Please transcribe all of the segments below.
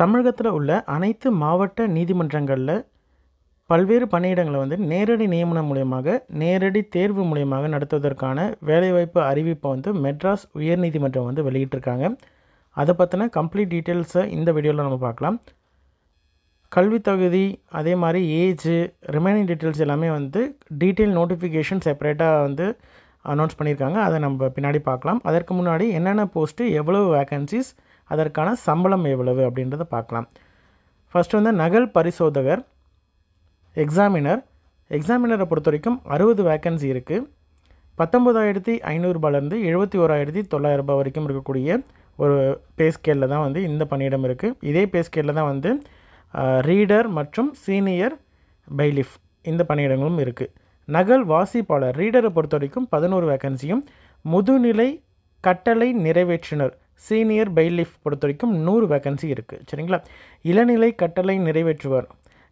தமிழகத்தில் உள்ள அனைத்து மாவட்ட நீதிமன்றங்களில் பல்வேறு பணியிடங்களை வந்து நேரடி நியமனம் மூலியமாக நேரடி தேர்வு மூலியமாக நடத்துவதற்கான வேலைவாய்ப்பு அறிவிப்பை வந்து மெட்ராஸ் உயர்நீதிமன்றம் வந்து வெளியிட்டிருக்காங்க. அதை பற்றின கம்ப்ளீட் டீட்டெயில்ஸை இந்த வீடியோவில் நம்ம பார்க்கலாம். கல்வி தகுதி, அதே மாதிரி ஏஜ், ரிமைனிங் டீட்டெயில்ஸ் எல்லாமே வந்து டீட்டெயில் நோட்டிஃபிகேஷன் செப்பரேட்டாக வந்து அனௌன்ஸ் பண்ணியிருக்காங்க. அதை நம்ம பின்னாடி பார்க்கலாம். அதற்கு முன்னாடி என்னென்ன போஸ்ட்டு, எவ்வளவு வேக்கன்சிஸ், அதற்கான சம்பளம் எவ்வளவு அப்படின்றத பார்க்கலாம். ஃபஸ்ட்டு வந்து நகல் பரிசோதகர், எக்ஸாமினரை பொறுத்த வரைக்கும் 60 வேக்கன்சி இருக்குது. 19,500 ரூபாயிலேருந்து 71,900 ரூபாய் வரைக்கும் இருக்கக்கூடிய ஒரு பே ஸ்கேலில் தான் வந்து இந்த பணியிடம் இருக்குது. இதே பே ஸ்கேலில் தான் வந்து ரீடர் மற்றும் சீனியர் பைலிஃப் இந்த பணியிடங்களும் இருக்குது. நகல் வாசிப்பாளர் ரீடரை பொறுத்த வரைக்கும் 11 வேக்கன்சியும், முதுநிலை கட்டளை நிறைவேற்றுனர் சீனியர் பைலிஃப் பொறுத்த வரைக்கும் 100 வேக்கன்சி இருக்குது. சரிங்களா? இளநிலை கட்டளை நிறைவேற்றுவர்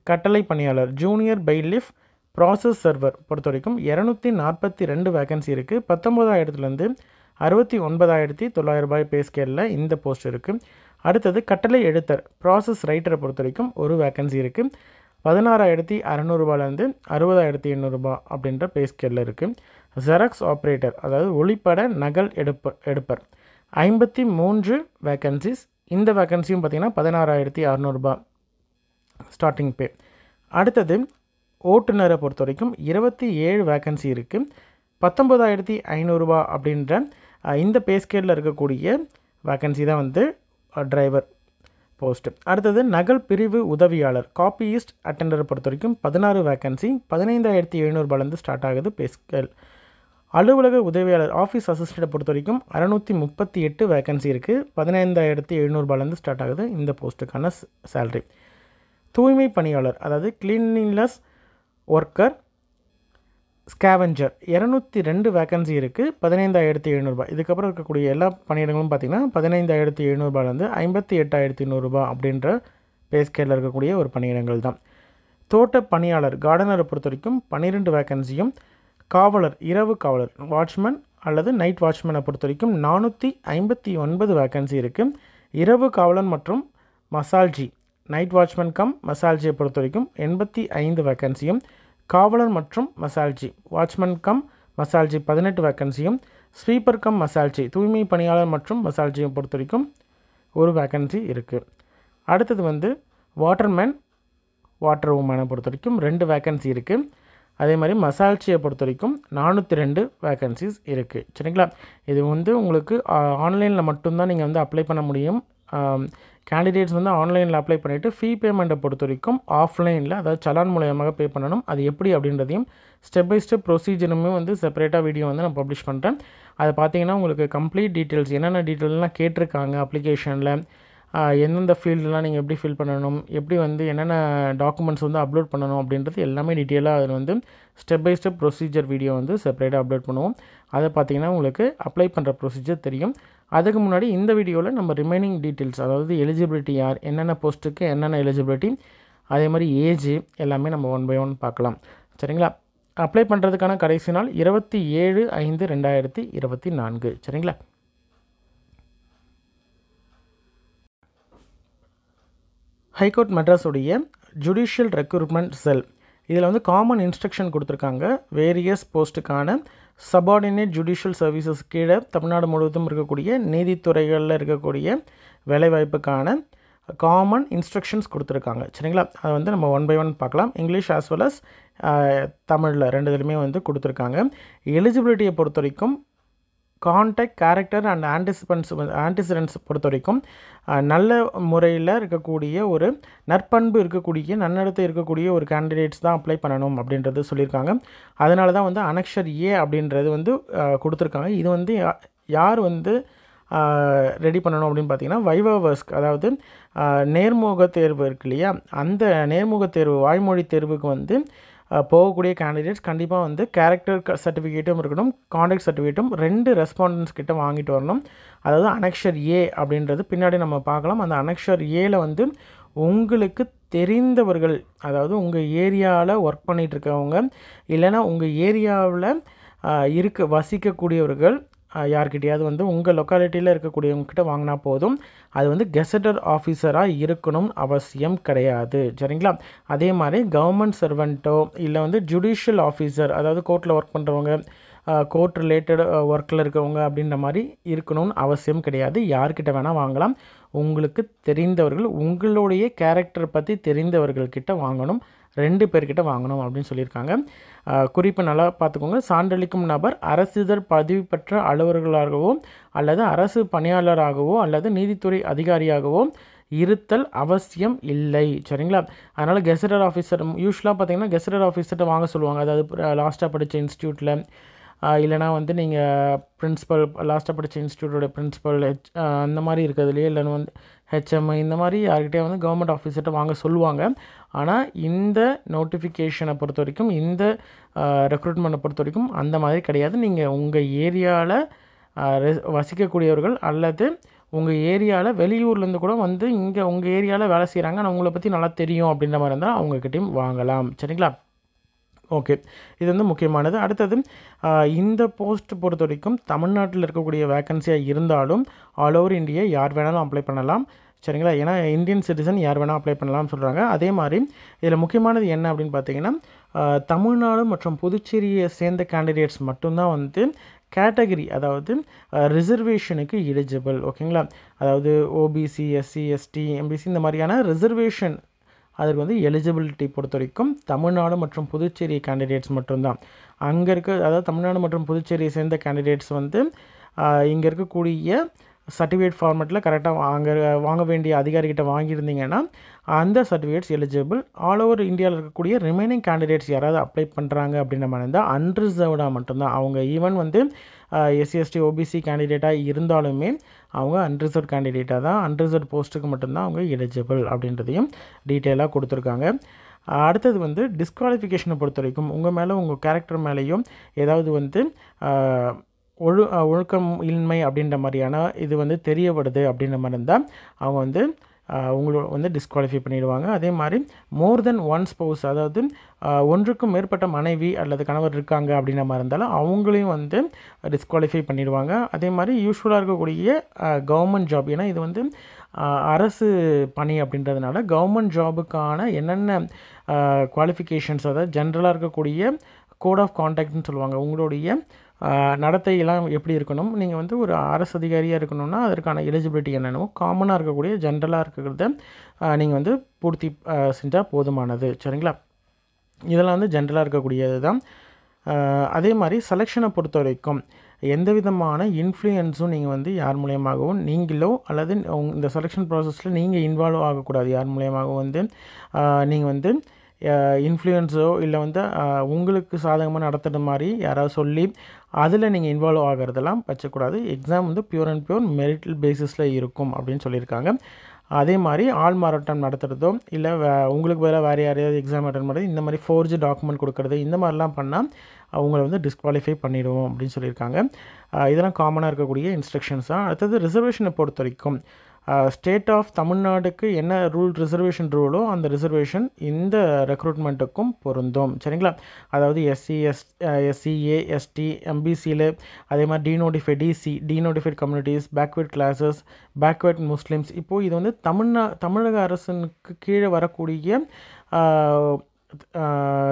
கட்டளை பணியாளர் ஜூனியர் பைலிஃப் ப்ராசஸ் சர்வர் பொறுத்த வரைக்கும் 242 வேக்கன்சி இருக்குது. 19,000லேருந்து 69,900 ரூபாய் பே ஸ்கேலில் இந்த போஸ்ட் இருக்குது. அடுத்தது கட்டளை எழுத்தர் ப்ராசஸ் ரைட்டரை பொறுத்த வரைக்கும் ஒரு வேக்கன்சி இருக்குது. 16,600 ரூபாயிலேருந்து 60,800 ரூபாய் அப்படின்ற பே ஸ்கேலில் இருக்குது. ஜெராக்ஸ் ஆப்ரேட்டர், அதாவது ஒளிப்பட நகல் எடுப்பர் 53 வேக்கன்சிஸ். இந்த வேக்கன்சியும் பார்த்திங்கன்னா 16,600 ரூபாய் ஸ்டார்டிங் பே. அடுத்தது ஓட்டுநரை பொறுத்த வரைக்கும் 27 வேக்கன்சி இருக்குது. 19,500 ரூபாய் அப்படின்ற இந்த பே ஸ்கேலில் இருக்கக்கூடிய வேக்கன்சி தான் வந்து டிரைவர் போஸ்ட்டு. அடுத்தது நகல் பிரிவு உதவியாளர் காப்பியிஸ்ட் அட்டெண்டரை பொறுத்த வரைக்கும் 16 வேக்கன்சி. 15,700 ரூபாயிலேருந்து ஸ்டார்ட் ஆகுது பே ஸ்கேல். அலுவலக உதவியாளர் ஆஃபீஸ் அசிஸ்டண்ட்டை பொறுத்த வரைக்கும் 638 வேக்கன்சி இருக்குது. 15,700 ரூபாயிலேருந்து ஸ்டார்ட் ஆகுது இந்த போஸ்ட்டுக்கான சேலரி. தூய்மை பணியாளர், அதாவது கிளீனிங்னஸ் ஒர்க்கர் ஸ்கேவெஞ்சர் 202 வேக்கன்சி இருக்குது. 15,700 ரூபாய். இதுக்கப்புறம் இருக்கக்கூடிய எல்லா பணியிடங்களும் பார்த்திங்கன்னா 15,700 ரூபாயிலேருந்து 58,100 ரூபாய் அப்படின்ற பே ஸ்கேலில் இருக்கக்கூடிய ஒரு பணியிடங்கள் தான். தோட்ட பணியாளர் கார்டனரை பொறுத்த வரைக்கும் 12 வேக்கன்சியும், காவலர் இரவு காவலர் வாட்ச்மேன் அல்லது நைட் வாட்ச்மேனை பொறுத்த வரைக்கும் 459 வேக்கன்சி இருக்குது. இரவு காவலன் மற்றும் மசால்ஜி நைட் வாட்ச்மேன் கம் மசால்ஜியை பொறுத்த வரைக்கும் 85 வேக்கன்சியும், காவலர் மற்றும் மசால்ஜி வாட்ச்மேன் கம் மசால்ஜி 18 வேக்கன்சியும், ஸ்வீப்பர் கம் மசால்ஜி தூய்மை பணியாளர் மற்றும் மசால்ஜியை பொறுத்த வரைக்கும் ஒரு வேக்கன்சி இருக்குது. அடுத்தது வந்து வாட்டர்மேன் வாட்டர் உமனை பொறுத்த வரைக்கும் 2 வேக்கன்சி இருக்குது. அதே மாதிரி மசால்ஜியை பொறுத்த வரைக்கும் 402 வேக்கன்சிஸ் இருக்குது. சரிங்களா? இது வந்து உங்களுக்கு ஆன்லைனில் மட்டும்தான் நீங்கள் வந்து அப்ளை பண்ண முடியும். கேண்டிடேட்ஸ் வந்து ஆன்லைனில் அப்ளை பண்ணிவிட்டு ஃபீ பேமெண்ட்டை பொறுத்த வரைக்கும் ஆஃப்லைனில், அதாவது சலான் மூலமாக பே பண்ணணும். அது எப்படி அப்படின்றதையும் ஸ்டெப் பை ஸ்டெப் ப்ரொசீஜருமே வந்து செப்பரேட்டாக வீடியோ வந்து நான் பப்ளிஷ் பண்ணுறேன். அதை பார்த்தீங்கன்னா உங்களுக்கு கம்ப்ளீட் டீட்டெயில்ஸ் என்னென்ன டீட்டெயிலெலாம் கேட்டிருக்காங்க அப்ளிகேஷனில், எந்தெந்த ஃபீல்டெலாம் நீங்கள் எப்படி ஃபில் பண்ணணும், எப்படி வந்து என்னென்ன டாக்குமெண்ட்ஸ் வந்து அப்லோட் பண்ணணும் அப்படின்றது எல்லாமே டீட்டெயிலாக அதில் வந்து step by step procedure video வந்து செப்பரேட்டாக அப்லோட் பண்ணுவோம். அதை பார்த்தீங்கன்னா உங்களுக்கு அப்ளை பண்ணுற ப்ரொசீஜர் தெரியும். அதுக்கு முன்னாடி இந்த வீடியோவில் நம்ம ரிமைனிங் டீட்டெயில்ஸ், அதாவது எலிஜிபிலிட்டி யார், என்னென்ன போஸ்ட்டுக்கு என்னென்ன எலிஜிபிலிட்டி, அதே மாதிரி ஏஜ் எல்லாமே நம்ம 1 by 1 பார்க்கலாம். சரிங்களா? அப்ளை பண்ணுறதுக்கான கடைசி நாள் 27/5/2024. சரிங்களா? ஹைகோர்ட் மெட்ராஸுடைய ஜுடிஷியல் ரெக்ரூட்மெண்ட் செல் இதில் வந்து காமன் இன்ஸ்ட்ரக்ஷன் கொடுத்துருக்காங்க. வேரியஸ் போஸ்ட்டுக்கான சபார்டினேட் ஜுடிஷியல் சர்வீசஸ் கீழே தமிழ்நாடு முழுவதும் இருக்கக்கூடிய நீதித்துறைகளில் இருக்கக்கூடிய வேலைவாய்ப்புக்கான காமன் இன்ஸ்ட்ரக்ஷன்ஸ் கொடுத்துருக்காங்க. சரிங்களா? அதை வந்து நம்ம 1 by 1 பார்க்கலாம். இங்கிலீஷ் ஆஸ் வெல் அஸ் தமிழில் 2 இதுலையுமே வந்து கொடுத்துருக்காங்க. எலிஜிபிலிட்டியை பொறுத்த வரைக்கும் கான்டாக்ட், கேரக்டர் அண்ட் ஆன்டிசிடென்ட்ஸ் பொறுத்த வரைக்கும் நல்ல முறையில் இருக்கக்கூடிய ஒரு நற்பண்பு இருக்கக்கூடிய நன்னடத்தை இருக்கக்கூடிய ஒரு கேண்டிடேட்ஸ் தான் அப்ளை பண்ணணும் அப்படின்றது சொல்லியிருக்காங்க. அதனால தான் வந்து அனெக்ஷர் ஏ அப்படின்றது வந்து கொடுத்துருக்காங்க. இது வந்து யார் வந்து ரெடி பண்ணணும் அப்படின்னு பார்த்தீங்கன்னா வைவாவர்ஸ்க், அதாவது நேர்முக தேர்வு இருக்கு இல்லையா, அந்த நேர்முக தேர்வு வாய்மொழி தேர்வுக்கு வந்து போகக்கூடிய கேண்டிடேட்ஸ் கண்டிப்பாக வந்து கேரக்டர் சர்டிஃபிகேட்டும் இருக்கணும், கான்டாக்ட் சர்டிஃபிகேட்டும் 2 ரெஸ்பாண்டன்ஸ் கிட்ட வாங்கிட்டு வரணும். அதாவது அனெக்ஷர் ஏ அப்படின்றது பின்னாடி நம்ம பார்க்கலாம். அந்த அனெக்ஷர் ஏல வந்து உங்களுக்கு தெரிந்தவர்கள், அதாவது உங்கள் ஏரியாவில் ஒர்க் பண்ணிகிட்ருக்கவங்க, இல்லைனா உங்கள் ஏரியாவில் வசிக்கக்கூடியவர்கள் யார்கிட்டயாவது வந்து உங்கள் லொக்காலிட்டியில் இருக்கக்கூடியவங்ககிட்ட வாங்கினா போதும். அது வந்து கெசட்டட் ஆஃபீஸராக இருக்கணும்னு அவசியம் கிடையாது. சரிங்களா? அதே மாதிரி கவர்மெண்ட் சர்வெண்ட்டோ இல்லை வந்து ஜுடிஷியல் ஆஃபீஸர், அதாவது கோர்ட்டில் ஒர்க் பண்ணுறவங்க, கோர்ட் ரிலேட்டட் ஒர்க்கில் இருக்கவங்க அப்படின்ற மாதிரி இருக்கணும்னு அவசியம் கிடையாது. யார்கிட்ட வேணால் வாங்கலாம். உங்களுக்கு தெரிந்தவர்கள், உங்களுடைய கேரக்டர் பற்றி தெரிந்தவர்கள்கிட்ட வாங்கணும். 2 பேர்கிட்ட வாங்கணும் அப்படின்னு சொல்லியிருக்காங்க. குறிப்பு நல்லா பார்த்துக்கோங்க. சான்றளிக்கும் நபர் அரசிதழ் பதிவு பெற்ற அலுவலர்களாகவோ அல்லது அரசு பணியாளராகவோ அல்லது நீதித்துறை அதிகாரியாகவோ இருத்தல் அவசியம் இல்லை. சரிங்களா? அதனால் கெசட்டட் ஆஃபீஸர் யூஸ்வலாக பார்த்தீங்கன்னா கெசட்டட் ஆஃபீஸர்கிட்ட வாங்க சொல்லுவாங்க. அதாவது லாஸ்ட்டாக படித்த இன்ஸ்டியூட்டில், இல்லைனா வந்து நீங்கள் பிரின்ஸிபல், லாஸ்ட்டாக படித்த இன்ஸ்டியூட்டோட பிரின்ஸிபல், அந்த மாதிரி இருக்கிறதுலையே, இல்லைன்னா வந்து ஹெச்எம், இந்த மாதிரி யார்கிட்டே வந்து கவர்மெண்ட் ஆஃபீஸர்கிட்ட வாங்க சொல்லுவாங்க. ஆனால் இந்த நோட்டிஃபிகேஷனை பொறுத்த வரைக்கும், இந்த ரெக்ரூட்மெண்ட்டை பொறுத்த வரைக்கும் அந்த மாதிரி கிடையாது. நீங்கள் உங்கள் ஏரியாவில் வசிக்கக்கூடியவர்கள் அல்லது உங்கள் ஏரியாவில் வெளியூர்லேருந்து கூட வந்து இங்கே உங்கள் ஏரியாவில் வேலை செய்கிறாங்க, ஆனால் உங்களை பற்றி நல்லா தெரியும் அப்படின்ற மாதிரி இருந்தால் அவங்கக்கிட்டையும் வாங்கலாம். சரிங்களா? ஓகே, இது வந்து முக்கியமானது. அடுத்தது, இந்த போஸ்ட் பொறுத்த வரைக்கும் தமிழ்நாட்டில் இருக்கக்கூடிய வேக்கன்சியாக இருந்தாலும் ஆல் ஓவர் இந்தியா யார் வேணாலும் அப்ளை பண்ணலாம். சரிங்களா? ஏன்னா இந்தியன் சிட்டிசன் யார் வேணால் அப்ளை பண்ணலாம்னு சொல்கிறாங்க. அதே மாதிரி இதில் முக்கியமானது என்ன அப்படின்னு பார்த்தீங்கன்னா, தமிழ்நாடு மற்றும் புதுச்சேரியை சேர்ந்த கேண்டிடேட்ஸ் மட்டும்தான் வந்து கேட்டகரி, அதாவது ரிசர்வேஷனுக்கு எலிஜிபிள். ஓகேங்களா? அதாவது ஓபிசி, எஸ்சி, எஸ்டி, எம்பிசி இந்த மாதிரியான ரிசர்வேஷன், அதுக்கு வந்து எலிஜிபிலிட்டி பொறுத்த வரைக்கும் தமிழ்நாடு மற்றும் புதுச்சேரி கேண்டிடேட்ஸ் மட்டும்தான். அங்கே இருக்க, அதாவது தமிழ்நாடு மற்றும் புதுச்சேரியை சேர்ந்த கேண்டிடேட்ஸ் வந்து இங்கே இருக்கக்கூடிய சர்டிஃபிகேட் ஃபார்மேட்டில் கரெக்டாக வாங்க வேண்டிய அதிகாரிகிட்ட வாங்கியிருந்தீங்கன்னா அந்த சர்டிஃபிகேட்ஸ் எலிஜிபிள். ஆல் ஓவர் இந்தியாவில் இருக்கக்கூடிய ரிமைனிங் கேண்டிடேட்ஸ் யாராவது அப்ளை பண்ணுறாங்க அப்படின்ற மாதிரி இருந்தால் அன்ரிசர்வ்டாக மட்டும்தான் அவங்க. ஈவன் வந்து எஸ்சி, எஸ்டி, ஓபிசி கேண்டிடேட்டாக இருந்தாலுமே அவங்க அன்ரிசர்வ் கேண்டிடேட்டாக தான், அன்ரிசர்வ் போஸ்ட்டுக்கு மட்டும்தான் அவங்க எலிஜிபிள் அப்படின்றதையும் டீட்டெயிலாக கொடுத்துருக்காங்க. அடுத்தது வந்து டிஸ்குவாலிஃபிகேஷனை பொறுத்த வரைக்கும் உங்கள் மேலே, உங்கள் கேரக்டர் மேலேயும் ஏதாவது வந்து ஒழுக்கம் இன்மை அப்படின்ற மாதிரியான இது வந்து தெரியப்படுது அப்படின்ற மாதிரி இருந்தால் அவங்க வந்து உங்களோட வந்து டிஸ்குவாலிஃபை பண்ணிடுவாங்க. அதே மாதிரி மோர் தென் ஒன் ஸ்பௌஸ், அதாவது ஒன்றுக்கும் மேற்பட்ட மனைவி அல்லது கணவர் இருக்காங்க அப்படின்ற மாதிரி இருந்தாலும் அவங்களையும் வந்து டிஸ்குவாலிஃபை பண்ணிடுவாங்க. அதே மாதிரி யூஸ்வலாக இருக்கக்கூடிய கவர்மெண்ட் ஜாப், ஏன்னா இது வந்து அரசு பணி அப்படின்றதுனால கவர்மெண்ட் ஜாபுக்கான என்னென்ன குவாலிஃபிகேஷன்ஸ், அதாவது ஜென்ரலாக இருக்கக்கூடிய கோட் ஆஃப் கான்டாக்ட்னு சொல்லுவாங்க, உங்களுடைய நடத்தையெல்லாம் எப்படி இருக்கணும், நீங்கள் வந்து ஒரு அரசு அதிகாரியாக இருக்கணும்னா அதற்கான எலிஜிபிலிட்டி என்னென்னமோ காமனாக இருக்கக்கூடிய ஜென்ரலாக இருக்கிறத நீங்கள் வந்து பூர்த்தி செஞ்சால் போதுமானது. சரிங்களா? இதெல்லாம் வந்து ஜென்ரலாக இருக்கக்கூடியது தான். அதே மாதிரி செலெக்ஷனை பொறுத்த வரைக்கும் எந்த விதமான இன்ஃப்ளூயன்ஸும் நீங்கள் வந்து யார் மூலியமாகவும் நீங்களோ அல்லது இந்த செலெக்ஷன் ப்ராசஸில் நீங்கள் இன்வால்வ் ஆகக்கூடாது. யார் மூலியமாகவும் வந்து நீங்கள் வந்து இன்ஃப்ளூயன்ஸோ இல்லை வந்து உங்களுக்கு சாதகமாக நடத்துகிற மாதிரி யாராவது சொல்லி அதில் நீங்கள் இன்வால்வ் ஆகிறதெல்லாம் வச்சக்கூடாது. எக்ஸாம் வந்து பியூர் அண்ட் பியூர் மெரிட் பேசிஸில் இருக்கும் அப்படின்னு சொல்லியிருக்காங்க. அதே மாதிரி ஆள் மாறாட்டம் நடத்துகிறதோ இல்லை உங்களுக்கு பதிலாக வேறு யாரையாவது எக்ஸாம் அட்டன் பண்ணுறது, இந்த மாதிரி ஃபோர்ஜ் டாக்குமெண்ட் கொடுக்குறது, இந்த மாதிரிலாம் பண்ணால் அவங்கள வந்து டிஸ்குவாலிஃபை பண்ணிடுவோம் அப்படின்னு சொல்லியிருக்காங்க. இதெல்லாம் காமனாக இருக்கக்கூடிய இன்ஸ்ட்ரக்ஷன்ஸ் தான். அடுத்தது ரிசர்வேஷனை பொறுத்த வரைக்கும் ஸ்டேட் ஆஃப் தமிழ்நாடுக்கு என்ன ரிசர்வேஷன் ரூலோ அந்த ரிசர்வேஷன் இந்த ரெக்ரூட்மெண்ட்டுக்கும் பொருந்தும். சரிங்களா? அதாவது எஸ்சிஏ, எஸ்டி, எம்பிசியில், அதே மாதிரி denotified communities, backward classes, backward Muslims. இப்போது இது வந்து தமிழக அரசுக்கு கீழே வரக்கூடிய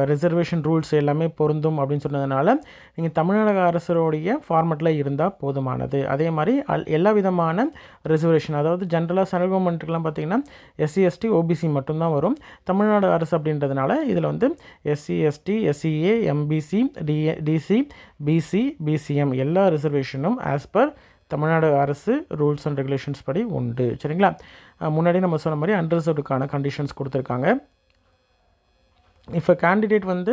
ரிசர்வேஷன் ரூல்ஸ் எல்லாமே பொருந்தும் அப்படின்னு சொன்னதுனால நீங்கள் தமிழக அரசோடைய ஃபார்மெட்டில் இருந்தால் போதுமானது. அதே மாதிரி எல்லா விதமான ரிசர்வேஷன், அதாவது ஜென்ரலாக சென்ட்ரல் கவர்மெண்ட்டுக்கெலாம் பார்த்திங்கன்னா எஸ்சி, எஸ்டி, ஓபிசி மட்டும்தான் வரும். தமிழ்நாடு அரசு அப்படின்றதுனால இதில் வந்து SC, ST, SCA, MBC, DC, BC, BCM எல்லா ரிசர்வேஷனும் ஆஸ் பர் தமிழ்நாடு அரசு ரூல்ஸ் அண்ட் ரெகுலேஷன்ஸ் படி உண்டு. சரிங்களா? முன்னாடி நம்ம சொன்ன மாதிரி அன்ரிசர்வ்டுக்கான கண்டிஷன்ஸ் கொடுத்துருக்காங்க. இப்போ கேண்டிடேட் வந்து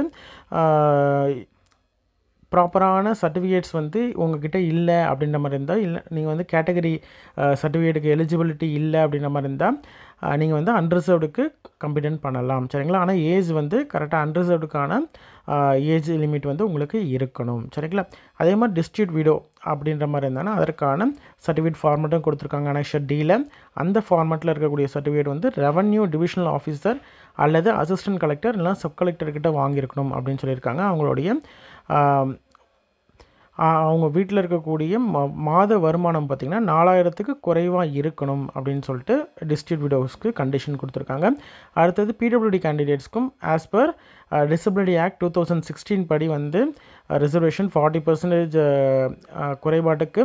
ப்ராப்பரான சர்டிஃபிகேட்ஸ் வந்து உங்கள்கிட்ட இல்லை அப்படின்ற மாதிரி இருந்தால், இல்லை நீங்கள் வந்து கேட்டகரி சர்டிஃபிகேட்டுக்கு எலிஜிபிலிட்டி இல்லை அப்படின்ற மாதிரி இருந்தால் நீங்கள் வந்து அன்ரிசர்வ்டுக்கு கம்ப்ளீட் பண்ணலாம். சரிங்களா? ஆனால் ஏஜ் வந்து கரெக்டாக அன்ரிசர்வ்டுக்கான ஏஜ் லிமிட் வந்து உங்களுக்கு இருக்கணும். சரிங்களா? அதே மாதிரி டிஸ்ட்ரிக்ட் விடோ அப்படின்ற மாதிரி இருந்தாங்கன்னா அதற்கான சர்டிஃபிகேட் ஃபார்மேட்டும் கொடுத்துருக்காங்க. அனெக்ஷர் டியில் அந்த ஃபார்மேட்டில் இருக்கக்கூடிய சர்டிஃபிகேட் வந்து ரெவன்யூ டிவிஷனல் ஆஃபீஸர் அல்லது அசிஸ்டன்ட் கலெக்டர் இல்லைனா சப் கலெக்டர்கிட்ட வாங்கியிருக்கணும் அப்படின்னு சொல்லியிருக்காங்க. அவங்களுடைய அவங்க வீட்டில் இருக்கக்கூடிய மாத வருமானம் பார்த்திங்கன்னா 4000க்கு குறைவாக இருக்கணும் அப்படின்னு சொல்லிட்டு டிஸ்ட்ரிக்ட் விடோஸ்க்கு கண்டிஷன் கொடுத்துருக்காங்க. அடுத்தது பிடபிள்யூடி கேண்டிடேட்ஸ்க்கும் ஆஸ் பர் டிசபிலிட்டி ஆக்ட் 2016 படி வந்து ரிசர்வேஷன் 40% குறைபாட்டுக்கு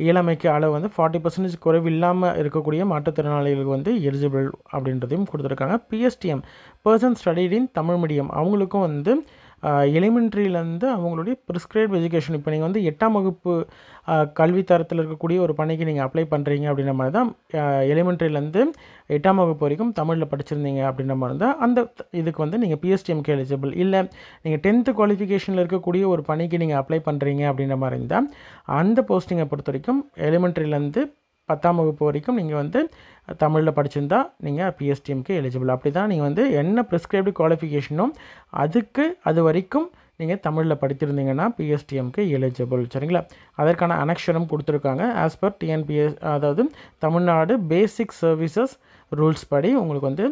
இளமைக்கு அளவு வந்து 40% குறைவு இல்லாமல் இருக்கக்கூடிய மாற்றுத்திறனாளிகளுக்கு வந்து எலிஜிபிள் அப்படின்றதையும் கொடுத்துருக்காங்க. PSTM person studied in Tamil medium அவங்களுக்கும் வந்து எலிமெண்ட்ரியிலேருந்து அவங்களுடைய ப்ரிஸ்கிரைப் எஜுகேஷன் இப்போ நீங்கள் வந்து 8ஆம் வகுப்பு கல்வித்தரத்தில் இருக்கக்கூடிய ஒரு பணிக்கு நீங்கள் அப்ளை பண்ணுறீங்க அப்படின்ற மாதிரி தான் எலிமெண்ட்ரியிலேருந்து 8ஆம் வகுப்பு வரைக்கும் தமிழில் படிச்சிருந்தீங்க அப்படின்ற மாதிரி தான் அந்த இதுக்கு வந்து நீங்கள் பிஎஸ்டிஎம்க்கு எலிஜிபிள். இல்லை நீங்கள் 10th குவாலிஃபிகேஷனில் இருக்கக்கூடிய ஒரு பணிக்கு நீங்கள் அப்ளை பண்ணுறீங்க அப்படின்ற மாதிரி இருந்தால் அந்த போஸ்டிங்கை பொறுத்த வரைக்கும் எலிமெண்ட்ரியிலேருந்து 10ஆம் வகுப்பு வரைக்கும் நீங்கள் வந்து தமிழில் படிச்சிருந்தா நீங்கள் பிஎஸ்டிஎம்க்கு எலிஜிபிள். அப்படி தான் நீங்கள் வந்து என்ன ப்ரிஸ்கிரைப்டு குவாலிஃபிகேஷனும் அது வரைக்கும் நீங்கள் தமிழில் படித்திருந்தீங்கன்னா பிஎஸ்டிஎம்க்கு எலிஜிபிள். சரிங்களா? அதற்கான அனக்ஷனும் கொடுத்துருக்காங்க. ஆஸ் பர் டிஎன்பிஎஸ் அதாவது தமிழ்நாடு பேசிக் சர்வீசஸ் ரூல்ஸ் படி உங்களுக்கு வந்து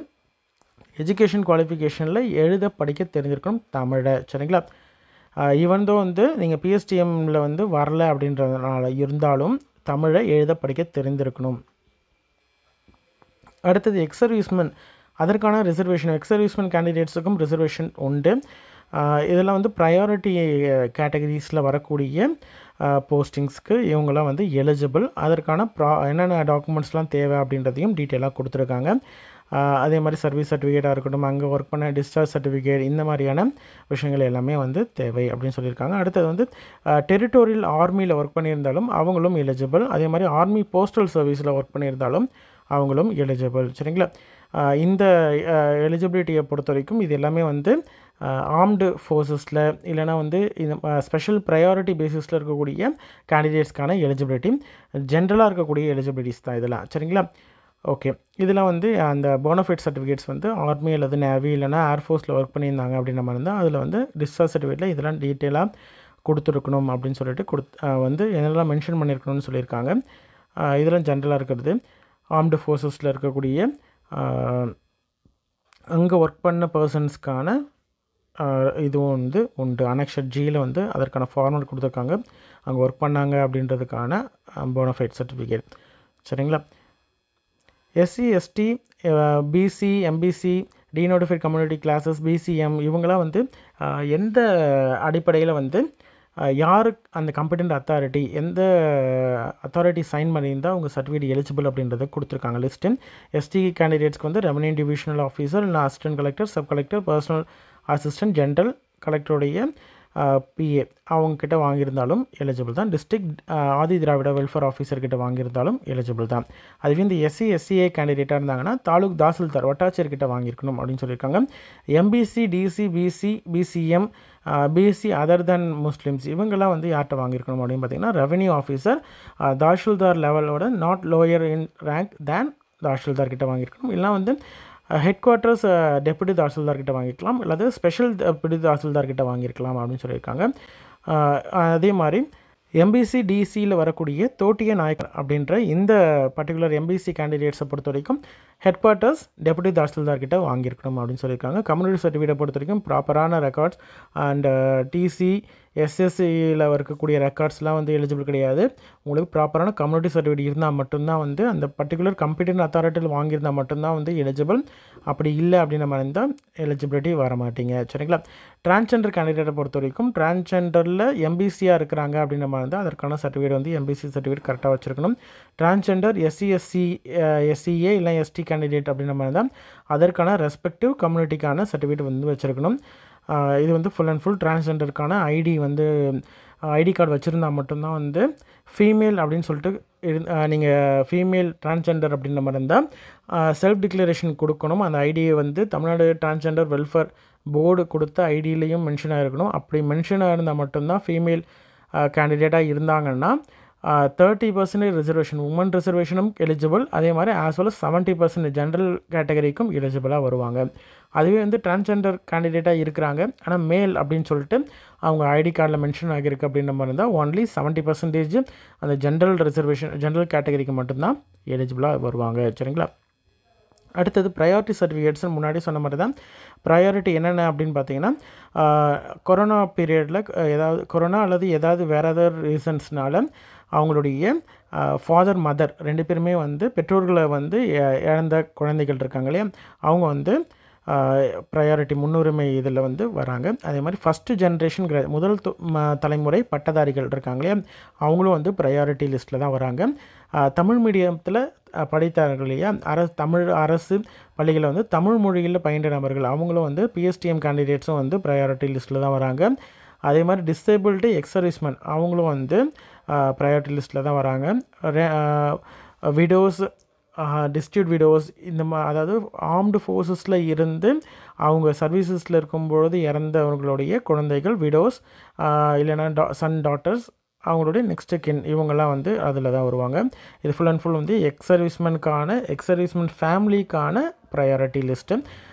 எஜுகேஷன் குவாலிஃபிகேஷனில் எழுத படிக்க தெரிஞ்சிருக்கணும் தமிழை. சரிங்களா? ஈவன் தோ வந்து நீங்கள் பிஎஸ்டிஎம்மில் வந்து வரல அப்படின்றதுனால இருந்தாலும் தமிழை எழுத படிக்க தெரிந்திருக்கணும். அடுத்தது எக்ஸர்வீஸ்மென் அதற்கான ரிசர்வேஷன் எக்ஸர்வீஸ்மென் கேண்டிடேட்ஸுக்கும் ரிசர்வேஷன் உண்டு. இதெல்லாம் வந்து ப்ரையாரிட்டி கேட்டகரிஸில் வரக்கூடிய போஸ்டிங்ஸ்க்கு இவங்களாம் வந்து எலிஜிபிள். அதற்கான என்னென்ன டாக்குமெண்ட்ஸ்லாம் தேவை அப்படின்றதையும் டீட்டெயிலாக கொடுத்துருக்காங்க. அதே மாதிரி சர்வீஸ் சர்டிஃபிகேட்டாக இருக்கட்டும், அங்கே ஒர்க் பண்ண டிஸ்சார்ஜ் சர்டிஃபிகேட், இந்த மாதிரியான விஷயங்கள் எல்லாமே வந்து தேவை அப்படின்னு சொல்லியிருக்காங்க. அடுத்தது வந்து டெரிட்டோரியல் ஆர்மியில் ஒர்க் பண்ணியிருந்தாலும் அவங்களும் எலிஜிபிள். அதே மாதிரி ஆர்மி போஸ்டல் சர்வீஸில் ஒர்க் பண்ணியிருந்தாலும் அவங்களும் எலிஜிபிள். சரிங்களா? இந்த எலிஜிபிலிட்டியை பொறுத்த வரைக்கும் இது எல்லாமே வந்து ஆர்ம்டு ஃபோர்ஸஸில் இல்லைனா வந்து இந்த ஸ்பெஷல் ப்ரையாரிட்டி பேசிஸில் இருக்கக்கூடிய கேண்டிடேட்ஸ்க்கான எலிஜிபிலிட்டி, ஜென்ரலாக இருக்கக்கூடிய எலிஜிபிலிட்டிஸ் தான் இதெல்லாம். சரிங்களா? ஓகே, இதில் வந்து அந்த போனஃபைட் சர்டிஃபிகேட்ஸ் வந்து ஆர்மி அல்லது நேவி இல்லைனா ஏர்ஃபோர்ஸில் ஒர்க் பண்ணியிருந்தாங்க அப்படின்ற மாதிரி இருந்தால் அதில் வந்து டிஸ்சார்ஜ் சர்டிஃபிகேட்டில் இதெல்லாம் டீட்டெயிலாக கொடுத்துருக்கணும் அப்படின்னு சொல்லிட்டு வந்து என்னெல்லாம் மென்ஷன் பண்ணியிருக்கணும்னு சொல்லியிருக்காங்க. இதெல்லாம் ஜென்ரலாக இருக்கிறது. ஆர்ம்டு ஃபோர்ஸஸில் இருக்கக்கூடிய அங்கே ஒர்க் பண்ண பர்சன்ஸ்க்கான இதுவும் வந்து உண்டு. அனெக்ஷர் ஜியில் வந்து அதற்கான ஃபார்மட் கொடுத்துருக்காங்க, அங்கே ஒர்க் பண்ணாங்க அப்படின்றதுக்கான போனஃபைட் சர்டிஃபிகேட். சரிங்களா? SC ST BC MBC denotified community classes BCM இவங்களாம் வந்து எந்த அடிப்படையில் வந்து யாருக்கு அந்த கம்பெட்டன்ட் அத்தாரிட்டி எந்த அத்தாரிட்டி சைன் பண்ணியிருந்தால் அவங்க சர்டிஃபிகேட் எலிஜிபிள் அப்படின்றத கொடுத்துருக்காங்க லிஸ்ட்டு. எஸ்டி கேண்டிடேட்ஸ்க்கு வந்து ரெவன்யூ டிவிஷனல் ஆஃபீஸர் இல்லை assistant collector, sub collector, personal assistant, general கலெக்டருடைய பிஏ அவங்கக்கிட்ட வாங்கியிருந்தாலும் எலிஜிபிள் தான். டிஸ்ட்ரிக்ட் ஆதி திராவிட வெல்ஃபேர் ஆஃபீஸர்கிட்ட வாங்கியிருந்தாலும் எலிஜிபிள் தான். அதுவே இந்த எஸ்சிஏ கேண்டிடேட்டாக இருந்தாங்கன்னா தாலுக் தாசில்தார் வட்டாட்சியர்கிட்ட வாங்கியிருக்கணும் அப்படின்னு சொல்லியிருக்காங்க. MBC DC BC BCM BSC other than Muslims இவங்கெல்லாம் வந்து யார்கிட்ட வாங்கியிருக்கணும் அப்படின்னு பார்த்தீங்கன்னா ரெவன்யூ ஆஃபீஸர் தாசில்தார் லெவலோட not lower in rank than tahsildar கிட்ட வாங்கியிருக்கணும். இல்லை வந்து ஹெட் குவார்ட்டர்ஸ் டெப்யூட்டி தாசில்தார் கிட்ட வாங்கிக்கலாம், அல்லது ஸ்பெஷல் டெப்யூட்டி தாசில்தார் கிட்ட வாங்கியிருக்கலாம் அப்படின்னு சொல்லியிருக்காங்க. அதே மாதிரி எம்பிசி டிசியில் வரக்கூடிய தோட்டிய நாயக்கர் அப்படின்ற இந்த பர்டிகுலர் எம்பிசி கேண்டிடேட்ஸை பொறுத்த வரைக்கும் ஹெட் குவார்ட்டர்ஸ் டெப்யூட்டி தாசில்தார் கிட்ட வாங்கியிருக்கணும் அப்படின்னு சொல்லியிருக்காங்க. கம்யூனிட்டி சர்டிஃபிகேட்டை பொறுத்த வரைக்கும் ப்ராப்பரான ரெக்கார்ட்ஸ் அண்ட் டிசி எஸ்எஸ்சியில் இருக்கக்கூடிய ரெக்கார்ட்ஸ்லாம் வந்து எலிஜிபிள் கிடையாது. உங்களுக்கு ப்ராப்பரான கம்யூனிட்டி சர்டிஃபிகேட் இருந்தால் மட்டும்தான் வந்து அந்த பர்டிகுலர் கம்பெட்டன்ட் அத்தாரிட்டியில் வாங்கியிருந்தால் மட்டும்தான் வந்து எலிஜிபிள். அப்படி இல்லை அப்படின்ற மாதிரி இருந்தால் எலிஜிபிலிட்டி வர மாட்டீங்க. சரிங்களா? டிரான்ஸ்ஜெண்டர் கேண்டிடேட்டை பொறுத்த வரைக்கும் டிரான்ஸ்ஜெண்டரில் எம்பிசியாக இருக்கிறாங்க அப்படின்ற மாதிரி இருந்தால் அதற்கான சர்டிஃபிகேட் வந்து எம்பிசி சர்டிஃபிகேட் கரெக்டாக வச்சுருக்கணும். டிரான்ஸ்ஜெண்டர் எஸ்சிஏ இல்லை எஸ்டி கேண்டிடேட் அப்படின்ற மாதிரி இருந்தால் அதற்கான ரெஸ்பெக்டிவ் கம்யூனிட்டிக்கான சர்டிஃபிகேட் வந்து வச்சுருக்கணும். இது வந்து ஃபுல் அண்ட் ஃபுல் டிரான்ஸ்ஜெண்டருக்கான ஐடி வந்து ஐடி கார்டு வச்சுருந்தா மட்டும்தான் வந்து ஃபீமேல் அப்படின்னு சொல்லிட்டு நீங்கள் ஃபீமேல் டிரான்ஸ்ஜெண்டர் அப்படின்ற மாதிரி இருந்தால் செல்ஃப் டிக்ளரேஷன் கொடுக்கணும். அந்த ஐடியை வந்து தமிழ்நாடு டிரான்ஸ்ஜெண்டர் வெல்ஃபேர் போர்டு கொடுத்த ஐடியிலையும் மென்ஷனாக இருக்கணும். அப்படி மென்ஷனாக இருந்தால் மட்டும்தான் ஃபீமேல் கேண்டிடேட்டாக இருந்தாங்கன்னா 30% ரிசர்வேஷன் உமன் ரிசர்வேஷனும் எலிஜிபிள். அதே மாதிரி ஆஸ் வெல் 70% ஜென்ரல் கேட்டகரிக்கும் எலிஜிபிளாக வருவாங்க. அதுவே வந்து டிரான்ஸ்ஜெண்டர் கேண்டிடேட்டாக இருக்கிறாங்க ஆனால் மேல் அப்படின்னு சொல்லிட்டு அவங்க ஐடி கார்டில் மென்ஷன் ஆகியிருக்கு அப்படின்ற மாதிரி இருந்தால் ஒன்லி 70% அந்த ஜென்ரல் ரிசர்வேஷன் ஜென்ரல் கேட்டகரிக்கு மட்டும்தான் எலிஜிபிளாக வருவாங்க. சரிங்களா? அடுத்தது ப்ரையாரிட்டி சர்டிஃபிகேட்ஸ் முன்னாடி சொன்ன மாதிரி தான். ப்ரையாரிட்டி என்னென்ன அப்படின்னு பார்த்தீங்கன்னா, கொரோனா பீரியடில் ஏதாவது கொரோனா அல்லது ஏதாவது வேறு ஏதாவது ரீசன்ஸ்னால அவங்களுடைய ஃபாதர் மதர் 2 பேருமே வந்து பெற்றோர்களை வந்து இழந்த குழந்தைகள் இருக்காங்க இல்லையா, அவங்க வந்து ப்ரையாரிட்டி முன்னுரிமை இதில் வந்து வராங்க. அதே மாதிரி ஃபஸ்ட்டு ஜென்ரேஷன் முதல் தலைமுறை பட்டதாரிகள் இருக்காங்க இல்லையா, அவங்களும் வந்து ப்ரையாரிட்டி லிஸ்ட்டில் தான் வராங்க. தமிழ் மீடியத்தில் படித்தார்கள் இல்லையா, தமிழ் அரசு பள்ளிகளில் வந்து தமிழ் மொழியில் பயின்ற நபர்கள் அவங்களும் வந்து பிஎஸ்டிஎம் கேண்டிடேட்ஸும் வந்து ப்ரையாரிட்டி லிஸ்ட்டில் தான் வராங்க. அதே மாதிரி டிசேபிலிட்டி எக்ஸர்வீஸ்மென் அவங்களும் வந்து ப்ரையாரிட்டி லிஸ்ட்டில் தான் வராங்க. விடோஸ், டிஸ்ட்ரிபியூட் விடோஸ் இந்த அதாவது ஆர்ம்டு ஃபோர்ஸஸில் இருந்து அவங்க சர்வீசஸில் இருக்கும்பொழுது இறந்தவர்களுடைய குழந்தைகள் விடோஸ், இல்லைனா சன் டாட்டர்ஸ், அவங்களுடைய நெக்ஸ்ட்டு கின் இவங்கெல்லாம் வந்து அதில் தான் வருவாங்க. இது ஃபுல் அண்ட் ஃபுல் வந்து எக்ஸர்வீஸ்மென் ஃபேமிலிக்கான ப்ரையாரிட்டி லிஸ்ட்டு.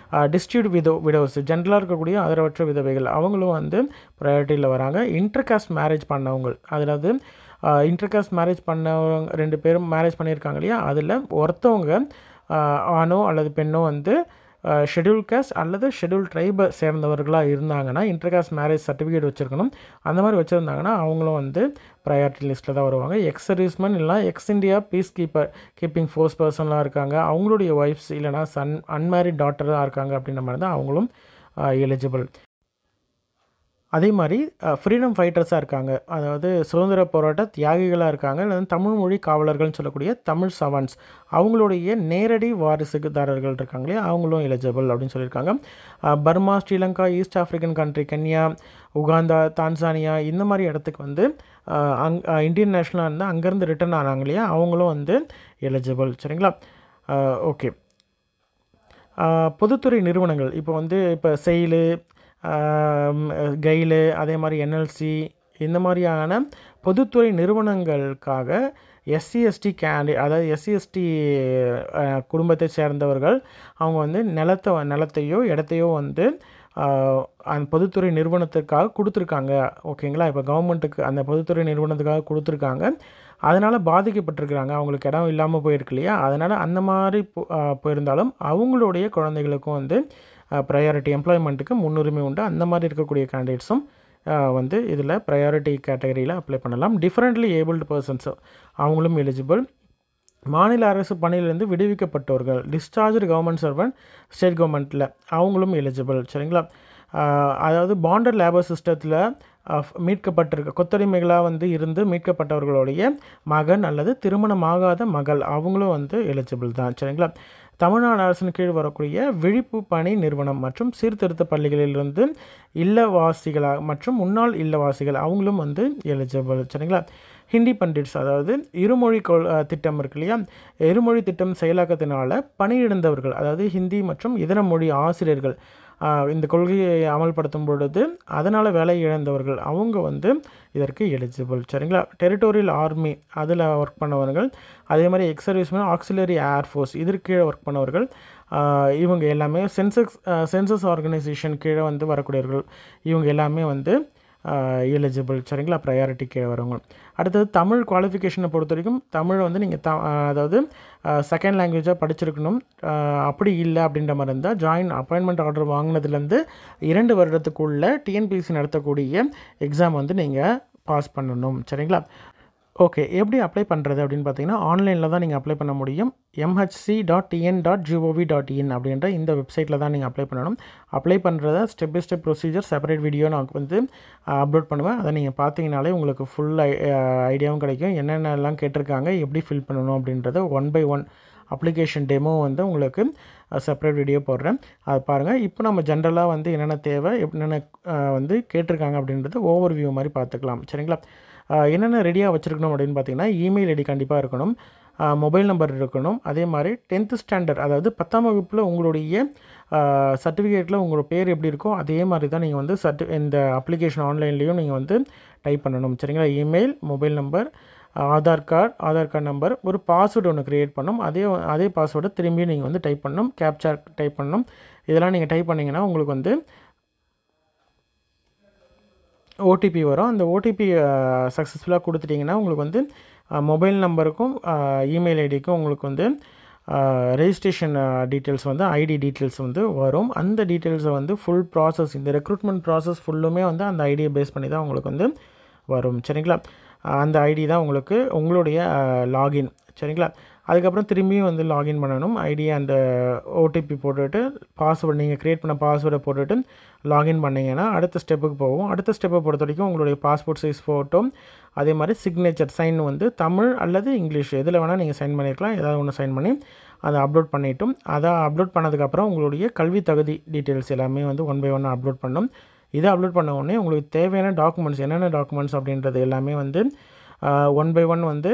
டிஸ்ட்ரிபியூட் விடோஸ் ஜென்ரலாக இருக்கக்கூடிய ஆதரவற்ற விதவைகள் அவங்களும் வந்து ப்ரையாரிட்டியில் வராங்க. இன்டர்காஸ்ட் மேரேஜ் பண்ணவங்க, அதாவது இன்டர்காஸ்ட் மேரேஜ் பண்ணவங்க 2 பேரும் மேரேஜ் பண்ணியிருக்காங்க இல்லையா, அதில் ஒருத்தவங்க ஆணோ அல்லது பெண்ணோ வந்து ஷெட்யூல் காஸ்ட் அல்லது ஷெட்யூல் ட்ரைபை சேர்ந்தவர்களாக இருந்தாங்கன்னா இன்டர்காஸ்ட் மேரேஜ் சர்டிஃபிகேட் வச்சுருக்கணும். அந்த மாதிரி வச்சுருந்தாங்கன்னா அவங்களும் வந்து ப்ரையாரிட்டி லிஸ்ட்டில் தான் வருவாங்க. எக்ஸர்வீஸ்மென் இல்லைனா ex India peace keeping force பர்சன்லாம் இருக்காங்க, அவங்களுடைய ஒய்ஃப்ஸ் இல்லைனா அன்மேரிட் டாட்டராக இருக்காங்க அப்படின்ற மாதிரி தான் அவங்களும் எலிஜிபிள். அதே மாதிரி ஃப்ரீடம் ஃபைட்டர்ஸாக இருக்காங்க, அதாவது சுதந்திர போராட்ட தியாகிகளாக இருக்காங்க, இல்லைன்னா தமிழ் மொழி காவலர்கள்னு சொல்லக்கூடிய தமிழ் சவன்ஸ் அவங்களுடைய நேரடி வாரிசுதாரர்கள் இருக்காங்க இல்லையா, அவங்களும் எலிஜிபிள் அப்படின்னு சொல்லியிருக்காங்க. Burma, Sri Lanka, east African country, Kenya, Uganda, Tanzania இந்த மாதிரி இடத்துக்கு வந்து இந்தியன் நேஷனலாக இருந்தால் அங்கேருந்து ரிட்டர்ன் ஆனாங்க இல்லையா, அவங்களும் வந்து எலிஜிபிள். சரிங்களா, ஓகே. பொதுத்துறை நிறுவனங்கள் இப்போ செயிலு, கெயிலு, அதே மாதிரி என்எல்சி இந்த மாதிரியான பொதுத்துறை நிறுவனங்களுக்காக எஸ்சி/எஸ்டி அதாவது எஸ்சி/எஸ்டி குடும்பத்தை சேர்ந்தவர்கள் அவங்க வந்து நிலத்தையோ இடத்தையோ வந்து அந்த பொதுத்துறை நிறுவனத்துக்காக கொடுத்துருக்காங்க. ஓகேங்களா, இப்போ கவர்மெண்ட்டுக்கு அந்த பொதுத்துறை நிறுவனத்துக்காக கொடுத்துருக்காங்க, அதனால் பாதிக்கப்பட்டிருக்கிறாங்க, அவங்களுக்கு இடம் இல்லாமல் போயிருக்கு இல்லையா, அதனால் அந்த மாதிரி போயிருந்தாலும் அவங்களுடைய குழந்தைகளுக்கும் வந்து ப்ரையாரிட்டி எம்ப்ளாய்மெண்ட்டுக்கு முன்னுரிமை உண்டு. அந்த மாதிரி இருக்கக்கூடிய கேண்டிடேட்ஸும் வந்து இதில் ப்ரையாரிட்டி கேட்டகரியில் அப்ளை பண்ணலாம். டிஃப்ரெண்ட்லி ஏபிள்டு பர்சன்ஸ் அவங்களும் எலிஜிபிள். மாநில அரசு பணியிலிருந்து விடுவிக்கப்பட்டவர்கள், டிஸ்சார்ஜ்டு கவர்மெண்ட் சர்வெண்ட் ஸ்டேட் கவர்மெண்ட்டில் அவங்களும் எலிஜிபிள். சரிங்களா, அதாவது பாண்டட் லேபர் சிஸ்டத்தில் கொத்தடிமைகளாக வந்து இருந்து மீட்கப்பட்டவர்களுடைய மகன் அல்லது திருமணமாகாத மகள் அவங்களும் வந்து எலிஜிபிள் தான். சரிங்களா, தமிழ்நாடு அரசின் கீழ் வரக்கூடிய விழிப்பு பணி நிறுவனம் மற்றும் சீர்திருத்த பள்ளிகளிலிருந்து இல்லவாசிகளாக மற்றும் முன்னாள் இல்லவாசிகள் அவங்களும் வந்து எலிஜிபிள். சரிங்களா, ஹிந்தி பண்டிட்ஸ் அதாவது இருமொழி திட்டம் இருக்கு இல்லையா, இருமொழி திட்டம் செயலாக்கத்தினால பணியிழந்தவர்கள், அதாவது ஹிந்தி மற்றும் இதர மொழி ஆசிரியர்கள் இந்த கொள்கையை அமல்படுத்தும் பொழுது அதனால் வேலை இழந்தவர்கள் அவங்க வந்து இதற்கு எலிஜிபிள். சரிங்களா, டெரிட்டோரியல் ஆர்மி அதில் ஒர்க் பண்ணவர்கள், அதே மாதிரி எக்ஸர்வீஸ்மென் ஆக்சிலரி ஏர்ஃபோர்ஸ் இதற்கு கீழே ஒர்க் பண்ணவர்கள், இவங்க எல்லாமே சென்சஸ் ஆர்கனைசேஷன் கீழே வந்து வரக்கூடியவர்கள், இவங்க எல்லாமே வந்து எலிஜிபிள். சரிங்களா, ப்ரையாரிட்டி கீழே வரவங்க. அடுத்தது தமிழ் குவாலிஃபிகேஷனை பொறுத்த வரைக்கும் தமிழ் வந்து நீங்கள் அதாவது செகண்ட் லாங்குவேஜாக படிச்சிருக்கணும். அப்படி இல்லை அப்படின்ற மாதிரி இருந்தால் அப்பாயின்மெண்ட் ஆர்டர் வாங்கினதுலேருந்து 2 வருடத்துக்குள்ளே டிஎன்பிஎஸ்சி நடத்தக்கூடிய எக்ஸாம் வந்து நீங்கள் பாஸ் பண்ணணும். சரிங்களா, ஓகே. எப்படி அப்ளை பண்ணுறது அப்படின்னு பார்த்தீங்கன்னா ஆன்லைனில் தான் நீங்கள் அப்ளை பண்ண முடியும். mhc.tn.gov.in அப்படின்ற இந்த வெப்சைட்டில் தான் நீங்கள் அப்ளை பண்ணணும். அப்ளை பண்ணுறத step by step procedure separate video நான் வந்து அப்லோட் பண்ணுவேன். அதை நீங்கள் பார்த்தீங்கனாலே உங்களுக்கு ஃபுல் ஐடியாவும் கிடைக்கும். என்னென்னலாம் கேட்டிருக்காங்க, எப்படி ஃபில் பண்ணணும் அப்படின்றத 1 by 1 அப்ளிகேஷன் டெமோ வந்து உங்களுக்கு செப்பரேட் வீடியோ போடுறேன், அதை பாருங்கள். இப்போ நம்ம ஜென்ரலாக வந்து என்னென்ன தேவை, என்னென்ன வந்து கேட்டிருக்காங்க அப்படின்றது ஓவர் வியூ மாதிரி பார்த்துக்கலாம். சரிங்களா, என்னென்ன ரெடியாக வச்சுருக்கணும் அப்படின்னு பார்த்தீங்கன்னா இமெயில் ஐடி கண்டிப்பாக இருக்கணும், மொபைல் நம்பர் இருக்கணும், அதே மாதிரி 10th ஸ்டாண்டர்ட் அதாவது 10ஆம் வகுப்பில் உங்களுடைய சர்டிஃபிகேட்டில் உங்களோட பேர் எப்படி இருக்கோ அதே மாதிரி தான் நீங்கள் வந்து இந்த அப்ளிகேஷன் ஆன்லைன்லேயும் நீங்கள் வந்து டைப் பண்ணணும். சரிங்களா, email, mobile number, Aadhaar card number, ஒரு பாஸ்வேர்டு ஒன்று க்ரியேட் பண்ணணும், அதே பாஸ்வேர்டை திரும்பியும் நீங்கள் வந்து டைப் பண்ணணும், கேப்சா டைப் பண்ணணும். இதெல்லாம் நீங்கள் டைப் பண்ணிங்கன்னா உங்களுக்கு வந்து ஓடிபி வரும். அந்த ஓடிபி சக்ஸஸ்ஃபுல்லாக கொடுத்துட்டிங்கன்னா உங்களுக்கு வந்து மொபைல் நம்பருக்கும் இமெயில் ஐடிக்கும் உங்களுக்கு வந்து ரெஜிஸ்ட்ரேஷன் டீட்டெயில்ஸ் வந்து ஐடி டீட்டெயில்ஸ் வந்து வரும். அந்த டீட்டெயில்ஸை வந்து ஃபுல் ப்ராசஸ், இந்த ரெக்ரூட்மெண்ட் ப்ராசஸ் ஃபுல்லுமே வந்து அந்த ஐடியை பேஸ் பண்ணி தான் உங்களுக்கு வந்து வரும். சரிங்களா? அந்த ஐடி தான் உங்களுக்கு உங்களுடைய லாகின். சரிங்களா? அதுக்கப்புறம் திரும்பியும் வந்து லாகின் பண்ணணும். ஐடி அந்த ஓடிபி போட்டுட்டு பாஸ்வேர்டு, நீங்கள் க்ரியேட் பண்ண பாஸ்வேர்டை போட்டுட்டு லாகின் பண்ணிங்கன்னா அடுத்த ஸ்டெப்புக்கு போகும். அடுத்த ஸ்டெப்பை பொறுத்த வரைக்கும் உங்களுடைய பாஸ்போர்ட் சைஸ் ஃபோட்டோ, அதே மாதிரி சிக்னேச்சர் சைன் வந்து தமிழ் அல்லது இங்கிலீஷ் எதில் வேணால் நீங்கள் சைன் பண்ணியிருக்கலாம். ஏதாவது ஒன்று சைன் பண்ணி அதை அப்லோட் பண்ணிட்டும், அதை அப்லோட் பண்ணதுக்கப்புறம் உங்களுடைய கல்வி தகுதி டீட்டெயில்ஸ் எல்லாமே வந்து ஒன் பை ஒன் அப்லோட் பண்ணணும். இதை அப்லோட் பண்ண உடனே உங்களுக்கு தேவையான டாக்குமெண்ட்ஸ் என்னென்ன டாக்குமெண்ட்ஸ் அப்படின்றது எல்லாமே வந்து ஒன் பை ஒன் வந்து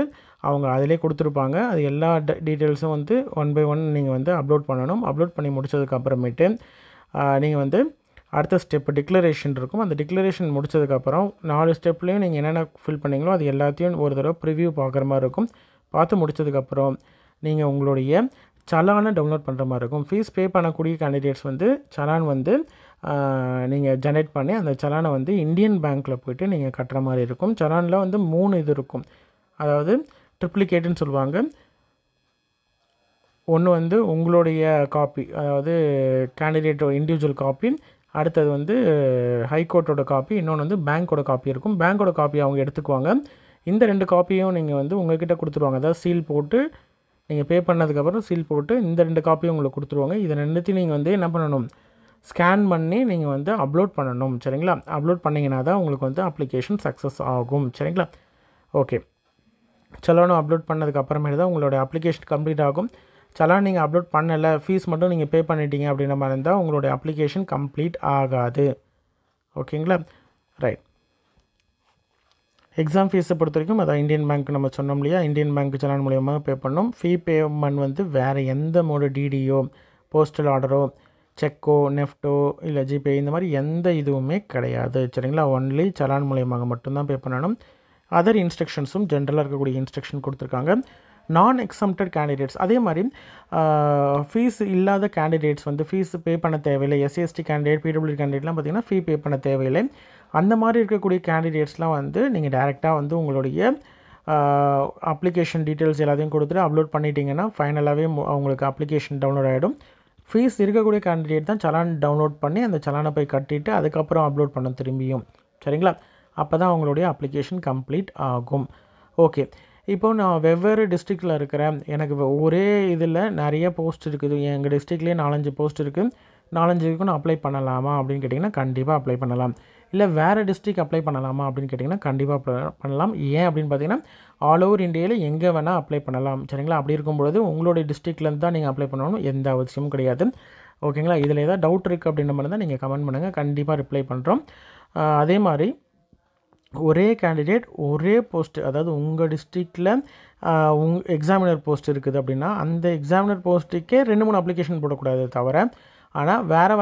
அவங்க அதிலே கொடுத்துருப்பாங்க. அது எல்லா டீட்டெயில்ஸும் வந்து ஒன் பை ஒன் நீங்கள் வந்து அப்லோட் பண்ணணும். அப்லோட் பண்ணி முடித்ததுக்கப்புறமேட்டு நீங்கள் வந்து அடுத்த ஸ்டெப்பு டிக்ளரேஷன் இருக்கும். அந்த டிக்ளரேஷன் முடித்ததுக்கப்புறம் 4 ஸ்டெப்லேயும் நீங்கள் என்னென்ன ஃபில் பண்ணீங்களோ அது எல்லாத்தையும் ஒரு தடவை ப்ரிவ்யூ பார்க்குற மாதிரி இருக்கும். பார்த்து முடித்ததுக்கப்புறம் நீங்கள் உங்களுடைய சலானை டவுன்லோட் பண்ணுற மாதிரி இருக்கும். ஃபீஸ் பே பண்ணக்கூடிய கேண்டிடேட்ஸ் வந்து சலான் வந்து நீங்கள் ஜெனரேட் பண்ணி அந்த சலானை வந்து இந்தியன் பேங்க்கில் போய்ட்டு நீங்கள் கட்டுற மாதிரி இருக்கும். சலானில் வந்து 3 இது இருக்கும். அதாவது ட்ரிப்ளிகேட்டுன்னு சொல்லுவாங்க. ஒன்று வந்து உங்களுடைய காப்பி, அதாவது கேண்டிடேட்டோட இண்டிவிஜுவல் காப்பி, அடுத்தது வந்து ஹைகோர்ட்டோட காப்பி, இன்னொன்று வந்து பேங்க்கோட காப்பி இருக்கும். பேங்க்கோட காப்பி அவங்க எடுத்துக்குவாங்க. இந்த 2 காப்பியும் நீங்கள் வந்து உங்கள்கிட்ட கொடுத்துருவாங்க. அதாவது சீல் போட்டு நீங்கள் பே பண்ணதுக்கப்புறம் சீல் போட்டு இந்த 2 காப்பியும் உங்களுக்கு கொடுத்துருவாங்க. இதை 2த்தையும் நீங்கள் வந்து என்ன பண்ணணும், ஸ்கேன் பண்ணி நீங்கள் வந்து அப்லோட் பண்ணணும். சரிங்களா? அப்லோட் பண்ணிங்கன்னா தான் உங்களுக்கு வந்து அப்ளிகேஷன் சக்ஸஸ் ஆகும். சரிங்களா? ஓகே, சலானும் அப்லோட் பண்ணதுக்கப்புறமேட்டு தான் உங்களோட அப்ளிகேஷன் கம்ப்ளீட் ஆகும். சலான் நீங்கள் அப்லோட் பண்ணலை, ஃபீஸ் மட்டும் நீங்கள் பே பண்ணிட்டீங்க அப்படின்ற மாதிரி இருந்தால் உங்களுடைய அப்ளிகேஷன் கம்ப்ளீட் ஆகாது. ஓகேங்களா? ரைட். எக்ஸாம் ஃபீஸை பொறுத்த வரைக்கும் அதான் இந்தியன் பேங்க் நம்ம சொன்னோம் இல்லையா, இந்தியன் பேங்க் சலான் மூலியமாக பே பண்ணணும். ஃபீ பேமெண்ட் வந்து வேறு எந்த மோடு டிடியோ, போஸ்டல் ஆர்டரோ, செக்கோ, நெஃப்டோ இல்லை ஜிபே இந்த மாதிரி எந்த இதுவுமே கிடையாது. சரிங்களா? ஒன்லி சலான் மூலியமாக மட்டும்தான் பே பண்ணணும். அதர் இன்ஸ்ட்ரக்ஷன்ஸும் ஜென்ரலாக இருக்கக்கூடிய இன்ஸ்ட்ரக்ஷன் கொடுத்துருக்காங்க. நான் எக்ஸம்டட் கேண்டிடேட்ஸ் அதே மாதிரி ஃபீஸ் இல்லாத கேண்டிடேட்ஸ் வந்து ஃபீஸ் பே பண்ண தேவையில்லை. எஸ்சிஎஸ்டி கேண்டிடேட், பிடபிள்யூ கேண்டிடேட்லாம் பார்த்திங்கன்னா ஃபீ பே பண்ண தேவையில்லை. அந்த மாதிரி இருக்கக்கூடிய கேண்டிடேட்ஸ்லாம் வந்து நீங்கள் டேரெக்டாக வந்து உங்களுடைய அப்ளிகேஷன் டீட்டெயில்ஸ் எல்லாத்தையும் கொடுத்துட்டு அப்லோட் பண்ணிட்டீங்கன்னா ஃபைனலாகவே அவங்களுக்கு அப்ளிகேஷன் டவுன்லோட் ஆகிடும். ஃபீஸ் இருக்கக்கூடிய கேண்டிடேட் தான் சலான் டவுன்லோட் பண்ணி அந்த சலானை போய் கட்டிட்டு அதுக்கப்புறம் அப்லோட் பண்ண திரும்பியும். சரிங்களா? அப்போ தான் அவங்களுடைய அப்ளிகேஷன் கம்ப்ளீட் ஆகும். ஓகே, இப்போது நான் வெவ்வேறு டிஸ்ட்ரிக்டில் இருக்கிறேன், எனக்கு ஒரே இதில் நிறைய போஸ்ட் இருக்குது, எங்கள் டிஸ்ட்ரிக்ட்லேயே 4-5 போஸ்ட் இருக்குது, 4-5 இதுக்கும் நான் அப்ளை பண்ணலாமா அப்படின்னு கேட்டிங்கன்னா கண்டிப்பாக அப்ளை பண்ணலாம். இல்லை வேறு டிஸ்ட்ரிக்ட் அப்ளை பண்ணலாமா அப்படின்னு கேட்டிங்கன்னா கண்டிப்பாக அப்ளை பண்ணலாம். ஏன் அப்படின்னு பார்த்தீங்கன்னா ஆல் ஓவர் இந்தியாவில் எங்கே வேணால் அப்ளை பண்ணலாம். சரிங்களா? அப்படி இருக்கும்பொழுது உங்களுடைய டிஸ்ட்ரிக்ட்லேருந்து தான் நீங்கள் அப்ளை பண்ணணும், எந்த அவசியமும் கிடையாது. ஓகேங்களா? இதில் ஏதாவது டவுட் இருக்குது அப்படின்ற மாதிரி தான் நீங்கள் கமெண்ட் பண்ணுங்கள், கண்டிப்பாக ரிப்ளை பண்ணுறோம். அதே மாதிரி ஒரே கேண்டிடேட் ஒரே போஸ்ட்டு, அதாவது உங்கள் டிஸ்ட்ரிக்டில் எக்ஸாமினர் போஸ்ட் இருக்குது அப்படின்னா அந்த எக்ஸாமினர் போஸ்ட்டுக்கே 2-3 அப்ளிகேஷன் போடக்கூடாது தவிர, ஆனால் வேறு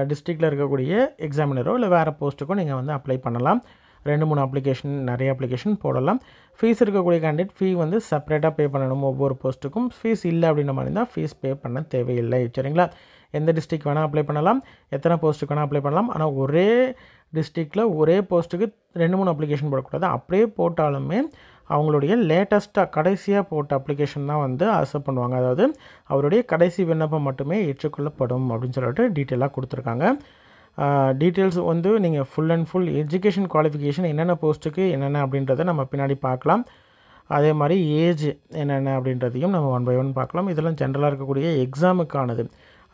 டிஸ்ட்ரிக்டில் இருக்கக்கூடிய எக்ஸாமினரோ இல்லை வேறு போஸ்ட்டுக்கோ நீங்கள் வந்து அப்ளை பண்ணலாம். 2-3 அப்ளிகேஷன், நிறைய அப்ளிகேஷன் போடலாம். ஃபீஸ் இருக்கக்கூடிய கேண்டிடேட் ஃபீ வந்து செப்பரேட்டாக பே பண்ணணும் ஒவ்வொரு போஸ்ட்டுக்கும். ஃபீஸ் இல்லை அப்படின்ற மாதிரி இருந்தால் ஃபீஸ் பே பண்ண தேவையில்லை. சரிங்களா? எந்த டிஸ்ட்ரிக்ட் வேணால் அப்ளை பண்ணலாம், எத்தனை போஸ்ட்டுக்கு வேணால் அப்ளை பண்ணலாம். ஆனால் ஒரே டிஸ்ட்ரிக்டில் ஒரே போஸ்ட்டுக்கு 2-3 அப்ளிகேஷன் போடக்கூடாது. அப்படியே போட்டாலுமே அவங்களுடைய லேட்டஸ்ட்டாக கடைசியாக போட்ட அப்ளிகேஷன் தான் வந்து அக்செப்ட் பண்ணுவாங்க. அதாவது அவருடைய கடைசி விண்ணப்பம் மட்டுமே ஏற்றுக்கொள்ளப்படும் அப்படின்னு சொல்லிட்டு டீட்டெயிலாக கொடுத்துருக்காங்க. டீட்டெயில்ஸ் வந்து நீங்கள் full and full education qualification என்னென்ன போஸ்ட்டுக்கு என்னென்ன அப்படின்றத நம்ம பின்னாடி பார்க்கலாம். அதே மாதிரி ஏஜ் என்னென்ன அப்படின்றதையும் நம்ம 1 by 1 பார்க்கலாம். இதெல்லாம் ஜென்ரலாக இருக்கக்கூடிய எக்ஸாமுக்கானது.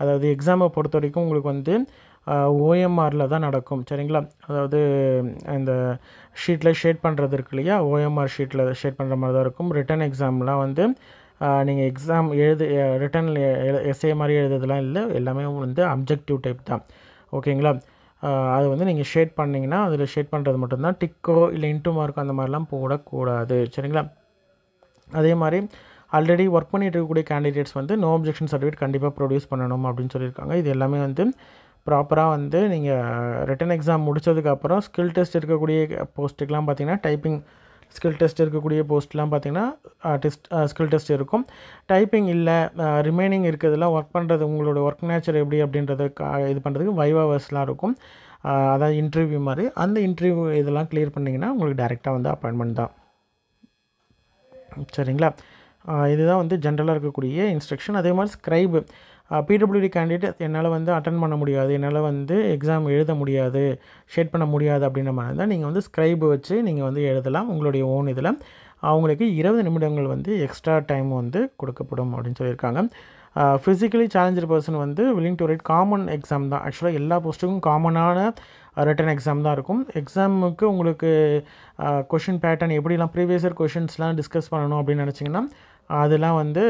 அதாவது எக்ஸாமை பொறுத்த வரைக்கும் உங்களுக்கு வந்து ஓஎம்ஆரில் தான் நடக்கும். சரிங்களா? அதாவது இந்த ஷீட்டில் ஷேட் பண்ணுறது இருக்கு இல்லையா, ஓஎம்ஆர் ஷீட்டில் ஷேட் பண்ணுற மாதிரி தான் இருக்கும். ரிட்டன் எக்ஸாம்லாம் வந்து நீங்கள் எக்ஸாம் ரிட்டனில் எஸ்ஏ மாதிரி எழுதுறதுலாம் இல்லை, எல்லாமே வந்து அப்ஜெக்டிவ் டைப் தான். ஓகேங்களா? அது வந்து நீங்கள் ஷேட் பண்ணிங்கன்னா அதில் ஷேட் பண்ணுறது மட்டும்தான், டிக்கோ இல்லை இன்ட்டு மார்க்கோ அந்த மாதிரிலாம் போடக்கூடாது. சரிங்களா? அதே மாதிரி ஆல்ரெடி ஒர்க் பண்ணிட்டு இருக்கக்கூடிய கேண்டிடேட்ஸ் வந்து நோ அப்ஜெக்ஷன் சர்டிஃபிகேட் கண்டிப்பாக ப்ரொடியூஸ் பண்ணணும் அப்படின்னு சொல்லியிருக்காங்க. இது எல்லாமே வந்து ப்ராப்பராக வந்து நீங்கள் ரிட்டன் எக்ஸாம் முடித்ததுக்கப்புறம் ஸ்கில் டெஸ்ட் இருக்கக்கூடிய போஸ்ட்டுக்கெலாம் பார்த்திங்கன்னா டைப்பிங் ஸ்கில் டெஸ்ட் இருக்கக்கூடிய போஸ்ட்லாம் பார்த்திங்கன்னா ஸ்கில் டெஸ்ட் இருக்கும். டைப்பிங் இல்லை, ரிமைனிங் இருக்கிறதுலாம் ஒர்க் பண்ணுறது உங்களோட ஒர்க் நேச்சர் எப்படி அப்படின்றத இது பண்ணுறதுக்கு வைவாவர்ஸ்லாம் இருக்கும். அதாவது இன்டர்வியூ மாதிரி. அந்த இன்டர்வியூ இதெல்லாம் கிளியர் பண்ணிங்கன்னா உங்களுக்கு டைரெக்டாக வந்து அப்பாயின்மெண்ட் தான். சரிங்களா? இதுதான் வந்து ஜென்ரலாக இருக்கக்கூடிய இன்ஸ்ட்ரக்ஷன். அதே மாதிரி ஸ்க்ரைபு பிடபிள்யூடி கேண்டிடேட் என்னால் வந்து அட்டன் பண்ண முடியாது, என்னால் வந்து எக்ஸாம் எழுத முடியாது, ஷேட் பண்ண முடியாது அப்படின்ற மாதிரி இருந்தால் நீங்கள் வந்து ஸ்க்ரைபு வச்சு நீங்கள் வந்து எழுதலாம் உங்களுடைய ஓன் இதில். அவங்களுக்கு 20 நிமிடங்கள் வந்து எக்ஸ்ட்ரா டைம் வந்து கொடுக்கப்படும் அப்படின்னு சொல்லியிருக்காங்க. ஃபிசிக்கலி சேலஞ்சர் பர்சன் வந்து willing to right common exam தான். ஆக்சுவலாக எல்லா போஸ்ட்டுக்கும் காமனான ரிட்டன் எக்ஸாம் தான் இருக்கும். எக்ஸாமுக்கு உங்களுக்கு கொஷின் பேட்டர்ன் எப்படிலாம் ப்ரீவியஸ் இயர் கொஷின்ஸ்லாம் டிஸ்கஸ் பண்ணணும் அப்படின்னு நினச்சிங்கன்னா அதெல்லாம் வந்து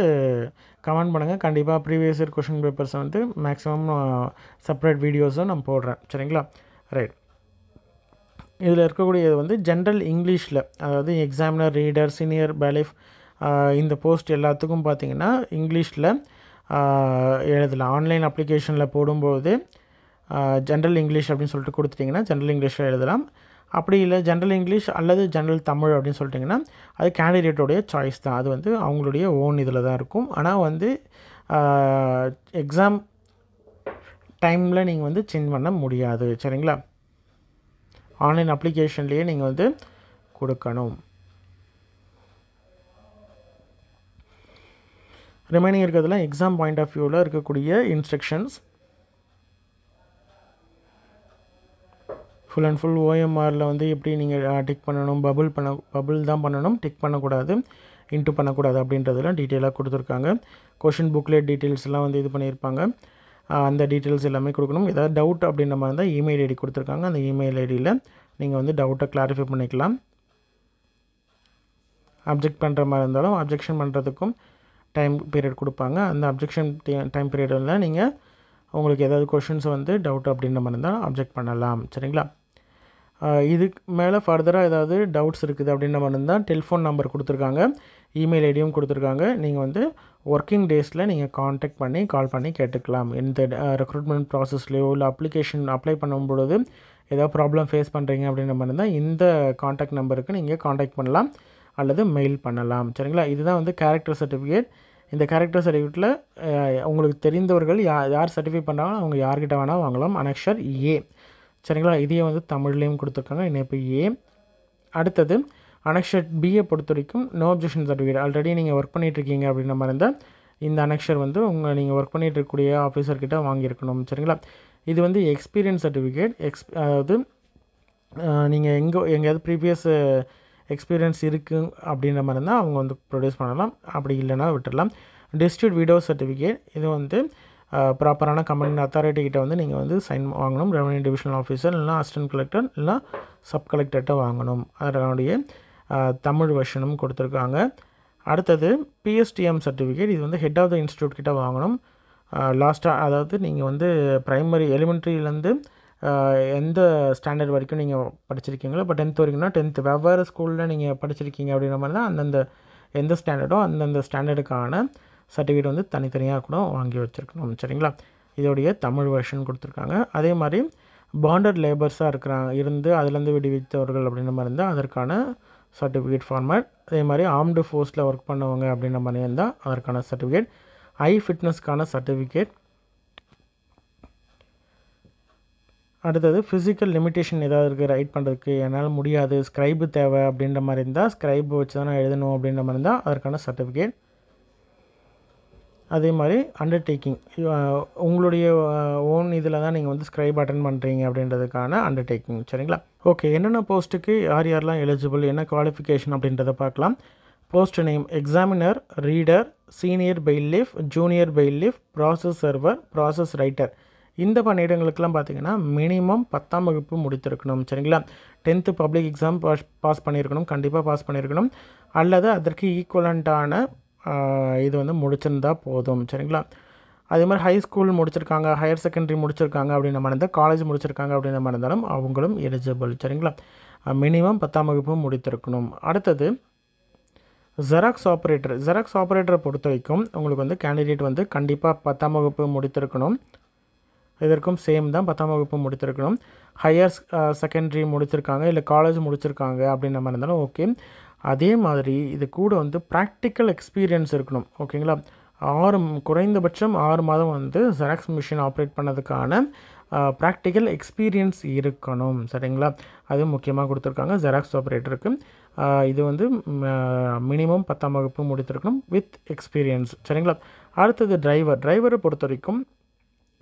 கமெண்ட் பண்ணுங்கள். கண்டிப்பாக ப்ரீவியஸ் இயர் கொஷின் பேப்பர்ஸை வந்து மேக்ஸிமம் செப்பரேட் வீடியோஸும் நான் போடுறேன். சரிங்களா? ரைட். இதில் இருக்கக்கூடியது வந்து ஜென்ரல் இங்கிலீஷில், அதாவது எக்ஸாமினர், ரீடர், சீனியர் பேலிஃப் இந்த போஸ்ட் எல்லாத்துக்கும் பார்த்திங்கன்னா இங்கிலீஷில் எழுதலாம். ஆன்லைன் அப்ளிகேஷனில் போடும்போது ஜென்ரல் இங்கிலீஷ் அப்படின்னு சொல்லிட்டு கொடுத்துட்டிங்கன்னா ஜென்ரல் இங்கிலீஷில் எழுதலாம். அப்படி இல்லை ஜென்ரல் இங்கிலீஷ் அல்லது ஜென்ரல் தமிழ் அப்படின்னு சொல்லிட்டிங்கன்னா அது கேண்டிடேட்டோடைய சாய்ஸ் தான். அது வந்து அவங்களுடைய ஓன் இதில் தான் இருக்கும். ஆனால் வந்து எக்ஸாம் டைமில் நீங்கள் வந்து சேஞ்ச் பண்ண முடியாது. சரிங்களா? ஆன்லைன் அப்ளிகேஷன்லேயே நீங்கள் வந்து கொடுக்கணும். ரிமைனிங் இருக்கிறதுல எக்ஸாம் பாயிண்ட் ஆஃப் வியூவில் இருக்கக்கூடிய இன்ஸ்ட்ரக்ஷன்ஸ். ஃபுல் அண்ட் ஃபுல் ஓஎம்ஆரில் வந்து எப்படி நீங்கள் டிக் பண்ணணும், பபுள் தான் பண்ணணும், டிக் பண்ணக்கூடாது, இன்ட்டு பண்ணக்கூடாது அப்படின்றதெல்லாம் டீட்டெயிலாக கொடுத்துருக்காங்க. கொஷின் புக்லெட் டீட்டெயில்ஸ்லாம் வந்து இது பண்ணியிருப்பாங்க. அந்த டீட்டெயில்ஸ் எல்லாமே கொடுக்கணும். ஏதாவது டவுட் அப்படின்ற மாதிரி தான் இமெயில் ஐடி கொடுத்துருக்காங்க. அந்த இமெயில் ஐடியில் நீங்கள் வந்து டவுட்டை கிளாரிஃபை பண்ணிக்கலாம். அப்ஜெக்ட் பண்ணுற மாதிரி இருந்தாலும் அப்ஜெக்ஷன் பண்ணுறதுக்கும் டைம் பீரியட் கொடுப்பாங்க. அந்த அப்ஜெக்ஷன் டைம் பீரியடில் நீங்கள் உங்களுக்கு ஏதாவது கொஷின்ஸ் வந்து டவுட் அப்படின்ற மாதிரி இருந்தால் அப்ஜெக்ட் பண்ணலாம். சரிங்களா? இதுக்கு மேலே ஃபர்தராக ஏதாவது டவுட்ஸ் இருக்குது அப்படின்ற மாதிரி இருந்தால் டெலிஃபோன் நம்பர் கொடுத்துருக்காங்க, இமெயில் ஐடியும் கொடுத்துருக்காங்க. நீங்கள் வந்து ஒர்க்கிங் டேஸில் நீங்கள் கால் பண்ணி கேட்டுக்கலாம். எந்த ரெக்ரூட்மெண்ட் ப்ராசஸ்லையோ இல்லை அப்ளிகேஷன் அப்ளை பண்ணும்பொழுது ஏதாவது ப்ராப்ளம் ஃபேஸ் பண்ணுறீங்க அப்படின்ற மாதிரி இருந்தால் இந்த காண்டாக்ட் நம்பருக்கு நீங்கள் காண்டாக்ட் பண்ணலாம் அல்லது மெயில் பண்ணலாம். சரிங்களா? இதுதான் வந்து கேரக்டர் சர்டிஃபிகேட். இந்த கேரக்டர் சர்டிஃபிகேட்டில் உங்களுக்கு தெரிந்தவர்கள் யார் சர்டிஃபை பண்ணுறாங்களோ அவங்க யார்கிட்ட வேணால் வாங்கலாம். அனக்ஷர் ஏ. சரிங்களா? இதையே வந்து தமிழ்லேயும் கொடுத்துருக்காங்க, இணைப்பு ஏ. அடுத்தது அனக்ஷர் பியை பொறுத்த வரைக்கும் நோ அப்ஜெக்ஷன் சர்டிஃபிகேட். ஆல்ரெடி நீங்கள் ஒர்க் பண்ணிகிட்ருக்கீங்க அப்படின்ற மாதிரி இருந்தால் இந்த அனக்ஷர் வந்து நீங்கள் ஒர்க் பண்ணிகிட்டு இருக்கக்கூடிய ஆஃபீஸர்கிட்ட வாங்கியிருக்கணும். சரிங்களா? இது வந்து எக்ஸ்பீரியன்ஸ் சர்டிஃபிகேட். அதாவது நீங்கள் எங்கேயாவது ப்ரீவியஸ் எக்ஸ்பீரியன்ஸ் இருக்குது அப்படின்ற மாதிரி இருந்தால் அவங்க வந்து ப்ரொடியூஸ் பண்ணலாம், அப்படி இல்லைனா விட்டுடலாம். District widow certificate. இது வந்து ப்ராப்பரான கம்பெனி அத்தாரிட்டிகிட்ட வந்து நீங்கள் வந்து சைன் வாங்கணும். ரெவன்யூ டிவிஷனல் ஆஃபீஸர் இல்லைனா அசிஸ்டன்ட் கலெக்டர் இல்லைனா சப் கலெக்டர்கிட்ட வாங்கணும். அதனுடைய தமிழ் வெர்ஷனும் கொடுத்துருக்காங்க. அடுத்தது பிஎஸ்டிஎம் சர்டிஃபிகேட். இது வந்து ஹெட் ஆஃப் த இன்ஸ்டியூட் கிட்ட வாங்கணும். லாஸ்ட்டாக அதாவது நீங்கள் வந்து ப்ரைமரி எலிமெண்ட்ரியிலேருந்து எந்த ஸ்டாண்டர்ட் வரைக்கும் நீங்கள் படிச்சிருக்கீங்களோ, இப்போ 10th வரைக்கும்னா 10th வெவ்வேறு ஸ்கூலில் நீங்கள் படிச்சிருக்கீங்க அப்படின்ற மாதிரி தான் அந்தந்த எந்த ஸ்டாண்டர்டோ அந்தந்த ஸ்டாண்டர்டுக்கான சர்டிஃபிகேட் வந்து தனித்தனியாக கூட வாங்கி வச்சுருக்கணும். சரிங்களா? இதோடைய தமிழ் வெர்ஷன் கொடுத்துருக்காங்க. அதே மாதிரி பாண்டட் லேபர்ஸாக இருந்து அதுலேருந்து விடுவித்தவர்கள் அப்படின்ற மாதிரி இருந்தால் அதற்கான சர்டிஃபிகேட் ஃபார்மேட். அதே மாதிரி ஆர்ம்டு ஃபோர்ஸில் ஒர்க் பண்ணவங்க அப்படின்ற மாதிரி இருந்தால் அதற்கான சர்டிஃபிகேட். ஐ ஃபிட்னஸ்க்கான சர்டிஃபிகேட். அடுத்தது ஃபிசிக்கல் லிமிட்டேஷன் ஏதாவது இருக்குது ரைட் பண்ணுறதுக்கு, என்னால் முடியாது, ஸ்க்ரைபு தேவை அப்படின்ற மாதிரி இருந்தால் ஸ்க்ரைபு வச்சு தான் நான் எழுதணும் அப்படின்ற மாதிரி இருந்தால் அதற்கான சர்டிஃபிகேட். அதே மாதிரி அண்டர்டேக்கிங், உங்களுடைய ஓன் இதில் தான் நீங்கள் வந்து ஸ்க்ரைப் அட்டன் பண்ணுறீங்க அப்படின்றதுக்கான அண்டர்டேக்கிங். சரிங்களா? ஓகே, என்னென்ன போஸ்ட்டுக்கு யாரெல்லாம் எலிஜிபிள், என்ன குவாலிஃபிகேஷன் அப்படின்றத பார்க்கலாம். Post name examiner, reader, senior பெயிலிஃப், junior பெயிலிஃப், process server, process writer. இந்த பணியிடங்களுக்கெல்லாம் பார்த்திங்கன்னா மினிமம் 10ஆம் வகுப்பு முடித்திருக்கணும். சரிங்களா? 10th பப்ளிக் எக்ஸாம் பாஸ் பண்ணியிருக்கணும், கண்டிப்பாக பாஸ் பண்ணியிருக்கணும், அல்லது அதற்கு ஈக்குவலண்ட்டான இது வந்து முடிச்சிருந்தா போதும். சரிங்களா? அதே மாதிரி ஹை ஸ்கூல் முடிச்சிருக்காங்க, ஹையர் செகண்டரி முடிச்சிருக்காங்க அப்படின்ற மாதிரி இருந்தால், காலேஜ் முடிச்சிருக்காங்க அப்படின்ற மாதிரி இருந்தாலும் அவங்களும் எலிஜிபிள். சரிங்களா? மினிமம் 10ஆம் வகுப்பு முடித்திருக்கணும். அடுத்தது ஜெராக்ஸ் ஆப்ரேட்டர். ஜெராக்ஸ் ஆப்ரேட்டரை பொறுத்த வரைக்கும் உங்களுக்கு வந்து கேண்டிடேட் வந்து கண்டிப்பாக 10ஆம் வகுப்பு முடித்திருக்கணும். இதற்கும் சேம் தான், 10ஆம் வகுப்பு முடித்திருக்கணும். ஹையர் செகண்டரி முடிச்சிருக்காங்க இல்லை காலேஜ் முடிச்சிருக்காங்க அப்படின்ற மாதிரி இருந்தாலும் ஓகே. அதே மாதிரி இது கூட வந்து ப்ராக்டிக்கல் எக்ஸ்பீரியன்ஸ் இருக்கணும். ஓகேங்களா? குறைந்தபட்சம் 6 மாதம் வந்து ஜெராக்ஸ் மிஷின் ஆப்ரேட் பண்ணதுக்கான ப்ராக்டிக்கல் எக்ஸ்பீரியன்ஸ் இருக்கணும். சரிங்களா? அது முக்கியமாக கொடுத்துருக்காங்க ஜெராக்ஸ் ஆப்ரேட்டருக்கு. இது வந்து மினிமம் 10ஆம் வகுப்பு முடித்திருக்கணும் வித் எக்ஸ்பீரியன்ஸ். சரிங்களா? அடுத்தது டிரைவரை பொறுத்த வரைக்கும்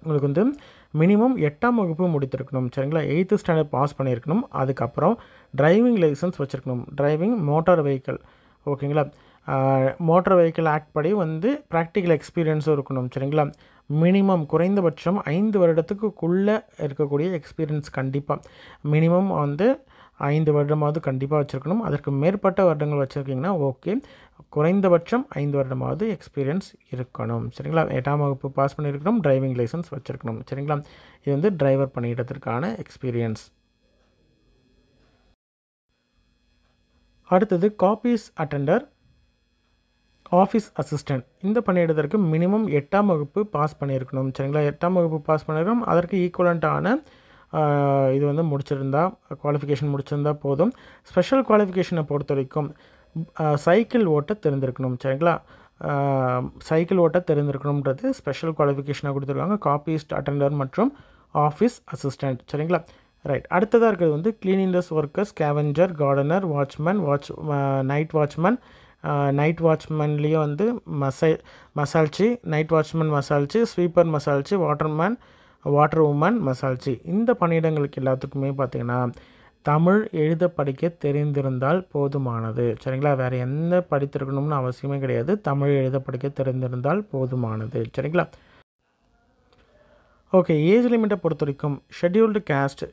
உங்களுக்கு வந்து மினிமம் 8ஆம் வகுப்பு முடித்திருக்கணும். சரிங்களா? 8th ஸ்டாண்டர்ட் பாஸ் பண்ணியிருக்கணும். அதுக்கப்புறம் டிரைவிங் லைசன்ஸ் வச்சுருக்கணும். Driving motor vehicle. ஓகேங்களா? மோட்டார் வெஹிக்கிள் ஆக்ட் படி வந்து ப்ராக்டிக்கல் எக்ஸ்பீரியன்ஸும் இருக்கணும். சரிங்களா? மினிமம் குறைந்தபட்சம் 5 வருடத்துக்குள்ளே இருக்கக்கூடிய எக்ஸ்பீரியன்ஸ் கண்டிப்பாக மினிமம் வந்து 5 வருடமாவது கண்டிப்பாக வச்சுருக்கணும். அதற்கு மேற்பட்ட வருடங்கள் வச்சுருக்கீங்கன்னா ஓகே. குறைந்தபட்சம் 5 வருடமாவது எக்ஸ்பீரியன்ஸ் இருக்கணும். சரிங்களா? 8ஆம் வகுப்பு பாஸ் பண்ணியிருக்கணும். டிரைவிங் லைசன்ஸ் வச்சுருக்கணும். சரிங்களா? இது வந்து டிரைவர் பணியிடத்திற்கான எக்ஸ்பீரியன்ஸ். அடுத்தது காப்பீஸ் அட்டெண்டர், ஆஃபீஸ் அசிஸ்டண்ட். இந்த பணியிடத்திற்கு மினிமம் 8ஆம் வகுப்பு பாஸ் பண்ணியிருக்கணும். சரிங்களா? 8ஆம் வகுப்பு பாஸ் பண்ணியிருக்கணும். அதற்கு ஈக்குவலண்ட்டான இது வந்து குவாலிஃபிகேஷன் முடிச்சிருந்தா போதும். ஸ்பெஷல் குவாலிஃபிகேஷனை பொறுத்த வரைக்கும் சைக்கிள் ஓட்ட தெரிந்திருக்கணும். சரிங்களா? சைக்கிள் ஓட்ட தெரிந்திருக்கணுன்றது ஸ்பெஷல் குவாலிஃபிகேஷனாக கொடுத்துருக்காங்க காப்பீஸ்ட் அட்டெண்டர் மற்றும் ஆஃபீஸ் அசிஸ்டண்ட். சரிங்களா? ரைட். அடுத்ததாக இருக்கிறது வந்து cleanliness workers, scavenger, gardener, watchman, night watchman. Night வாட்ச்மேன்லேயும் வந்து மசால்ச்சி, நைட் வாட்ச்மேன் மசால்ச்சி, ஸ்வீப்பர் மசால்ச்சி, வாட்டர் உமன் மசால்ச்சி. இந்த பணியிடங்களுக்கு எல்லாத்துக்குமே பார்த்திங்கன்னா தமிழ் எழுத படிக்க தெரிந்திருந்தால் போதுமானது. சரிங்களா? வேறு எந்த படித்திருக்கணும்னு அவசியமே கிடையாது. தமிழ் எழுத படிக்க தெரிந்திருந்தால் போதுமானது. சரிங்களா? ஓகே. ஏஜ் லிமிட்டை பொறுத்த வரைக்கும் ஷெட்யூல்டு கேஸ்ட்,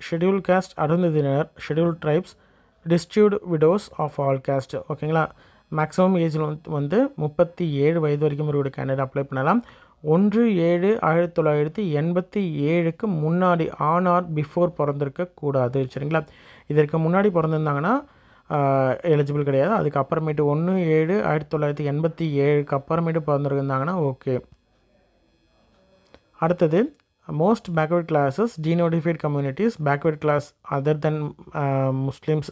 அருந்ததியினர், scheduled tribes, distribute widows of all caste. ஓகேங்களா? மேக்ஸிமம் ஏஜ் வந்து 37 வயது வரைக்கும் இருக்கக்கூடிய கேண்டிடேட் அப்ளை பண்ணலாம். 1/7/1987க்கு முன்னாடி ஆன் ஆர் பிஃபோர் பிறந்திருக்கக்கூடாது. சரிங்களா? இதற்கு முன்னாடி பிறந்திருந்தாங்கன்னா எலிஜிபிள் கிடையாது. அதுக்கப்புறமேட்டு 1/7/1987க்கு அப்புறமேட்டு பிறந்திருந்தாங்கன்னா ஓகே. அடுத்தது most backward classes, denotified communities, backward class other than Muslims,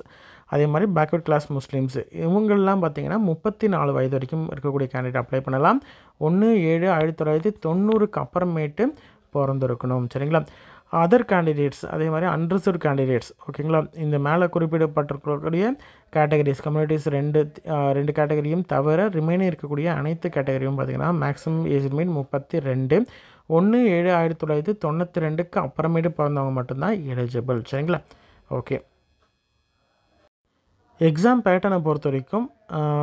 அதே மாதிரி பேக்வர்ட் கிளாஸ் முஸ்லீம்ஸு, இவங்கெல்லாம் பார்த்திங்கன்னா 34 வயது வரைக்கும் இருக்கக்கூடிய கேண்டிடேட் அப்ளை பண்ணலாம். 1/7/1990க்கு அப்புறமேட்டு பிறந்திருக்கணும். சரிங்களா? அதர் கேண்டிடேட்ஸ் அதே மாதிரி அன்ரிசர்வ்ட் கேண்டிடேட்ஸ். ஓகேங்களா? இந்த மேலே குறிப்பிடப்பட்டிருக்கக்கூடிய கேட்டகரிஸ் கம்யூனிட்டிஸ் ரெண்டு கேட்டகரியும் தவிர ரிமைனிங் இருக்கக்கூடிய அனைத்து கேட்டகரியும் பார்த்திங்கன்னா மேக்ஸிமம் ஏஜ் லிமிட் 32. 1/7/1992க்கு அப்புறமேட்டு பிறந்தவங்க மட்டும்தான் எலிஜிபிள். சரிங்களா? ஓகே. எக்ஸாம் பேட்டர்னை பொறுத்த வரைக்கும்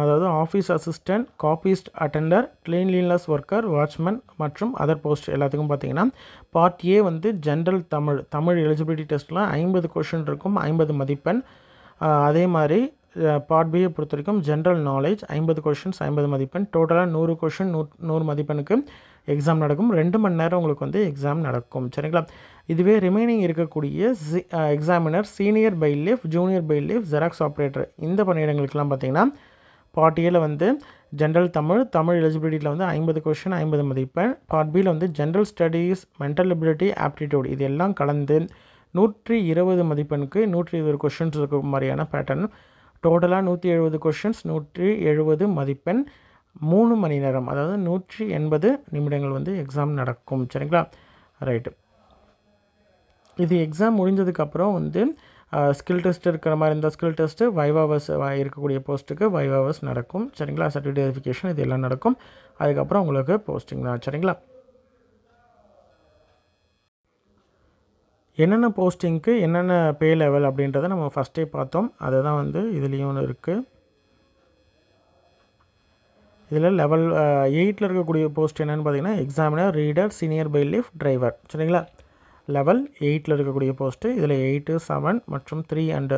அதாவது office assistant, copyist attender, cleanliness worker, watchman மற்றும் அதர் போஸ்ட் எல்லாத்துக்கும் பார்த்திங்கன்னா பார்ட் ஏ வந்து ஜென்ரல் தமிழ் எலிஜிபிலிட்டி டெஸ்ட்டில் 50 கொஷின் இருக்கும், 50 மதிப்பெண். அதே மாதிரி பார்ட் பியை பொறுத்த வரைக்கும் ஜென்ரல் நாலேஜ் 50 கொஷின்ஸ், 50 மதிப்பெண். டோட்டலாக 100 கொஷின் 100 மதிப்பெண்ணுக்கு எக்ஸாம் நடக்கும். 2 மணி நேரம் உங்களுக்கு வந்து எக்ஸாம் நடக்கும். சரிங்களா? இதுவே ரிமைனிங் இருக்கக்கூடிய examiner senior bailiff, junior bailiff, xerox operator இந்த பணியிடங்களுக்கெல்லாம் பார்த்திங்கன்னா பார்ட் ஏல வந்து ஜென்ரல் தமிழ் எலிஜிபிலிட்டியில் வந்து 50 கொஷின் 50 மதிப்பெண். பார்ட் பியில் வந்து general studies, mental ability, aptitude இது எல்லாம் கலந்து 120 மதிப்பெண்ணுக்கு 120 கொஷின்ஸ் இருக்க மாதிரியான பேட்டர்ன். டோட்டலாக 170 கொஷின்ஸ், 170 மதிப்பெண், 3 மணி நேரம், அதாவது 180 நிமிடங்கள் வந்து எக்ஸாம் நடக்கும். சரிங்களா? ரைட்டு. இது எக்ஸாம் முடிஞ்சதுக்கப்புறம் வந்து ஸ்கில் டெஸ்ட் இருக்கிற மாதிரி இருந்தால் ஸ்கில் டெஸ்ட்டு, வைவாவர்ஸ் இருக்கக்கூடிய போஸ்ட்டுக்கு வைவாவர்ஸ் நடக்கும். சரிங்களா? சர்டிஃபிகேட் வெரிஃபிகேஷன் இது எல்லாம் நடக்கும். அதுக்கப்புறம் உங்களுக்கு போஸ்டிங் தான். சரிங்களா? என்னென்ன போஸ்டிங்க்கு என்னென்ன பே லெவல் அப்படின்றத நம்ம ஃபஸ்ட்டே பார்த்தோம். அதை தான் வந்து இதுலேயும் இருக்குது. இதில் லெவல் 8 இருக்கக்கூடிய போஸ்ட் என்னென்னு பார்த்தீங்கன்னா examiner, reader, senior bailiff, driver. சரிங்களா? லெவல் 8 இருக்கக்கூடிய போஸ்ட்டு. இதில் 8, 7 மற்றும் 3 அண்டு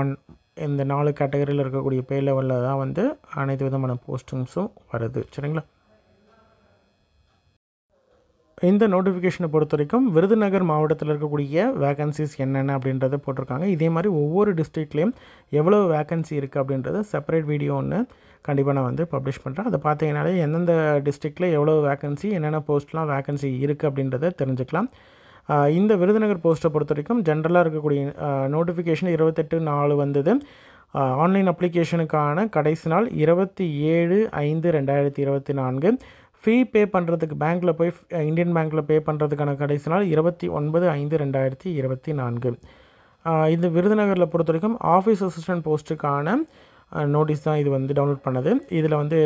1 இந்த 4 கேட்டகரியில் இருக்கக்கூடிய பே லெவலில் தான் வந்து அனைத்து விதமான போஸ்டிங்ஸும் வருது. சரிங்களா? இந்த நோட்டிஃபிகேஷனை பொறுத்த வரைக்கும் விருதுநகர் மாவட்டத்தில் இருக்கக்கூடிய வேகன்சிஸ் என்னென்ன அப்படின்றத போட்டிருக்காங்க. இதே மாதிரி ஒவ்வொரு டிஸ்ட்ரிக்ட்லேயும் எவ்வளோ வேகன்சி இருக்குது அப்படின்றத செப்பரேட் வீடியோ ஒன்று கண்டிப்பாக நான் வந்து பப்ளிஷ் பண்ணுறேன். அதை பார்த்தீங்கனாலே எந்தெந்த டிஸ்ட்ரிக்டில் எவ்வளோ வேகன்சி, என்னென்ன போஸ்ட்லாம் வேகன்சி இருக்குது அப்படின்றத தெரிஞ்சுக்கலாம். இந்த விருதுநகர் போஸ்ட்டை பொறுத்த வரைக்கும் ஜென்ரலாக இருக்கக்கூடிய நோட்டிஃபிகேஷன் 28/4 வந்தது. ஆன்லைன் அப்ளிகேஷனுக்கான கடைசி நாள் 27/5/2024. ஃபீ பே பண்ணுறதுக்கு பேங்க்கில் போய் இந்தியன் பேங்க்கில் பே பண்ணுறதுக்கான கடைசி நாள் 29/5/2024. இந்த விருதுநகரில் பொறுத்த வரைக்கும் ஆஃபீஸ் அசிஸ்டன்ட் போஸ்ட்டுக்கான நோட்டீஸ் தான் இது வந்து டவுன்லோட் பண்ணது. இதில் வந்து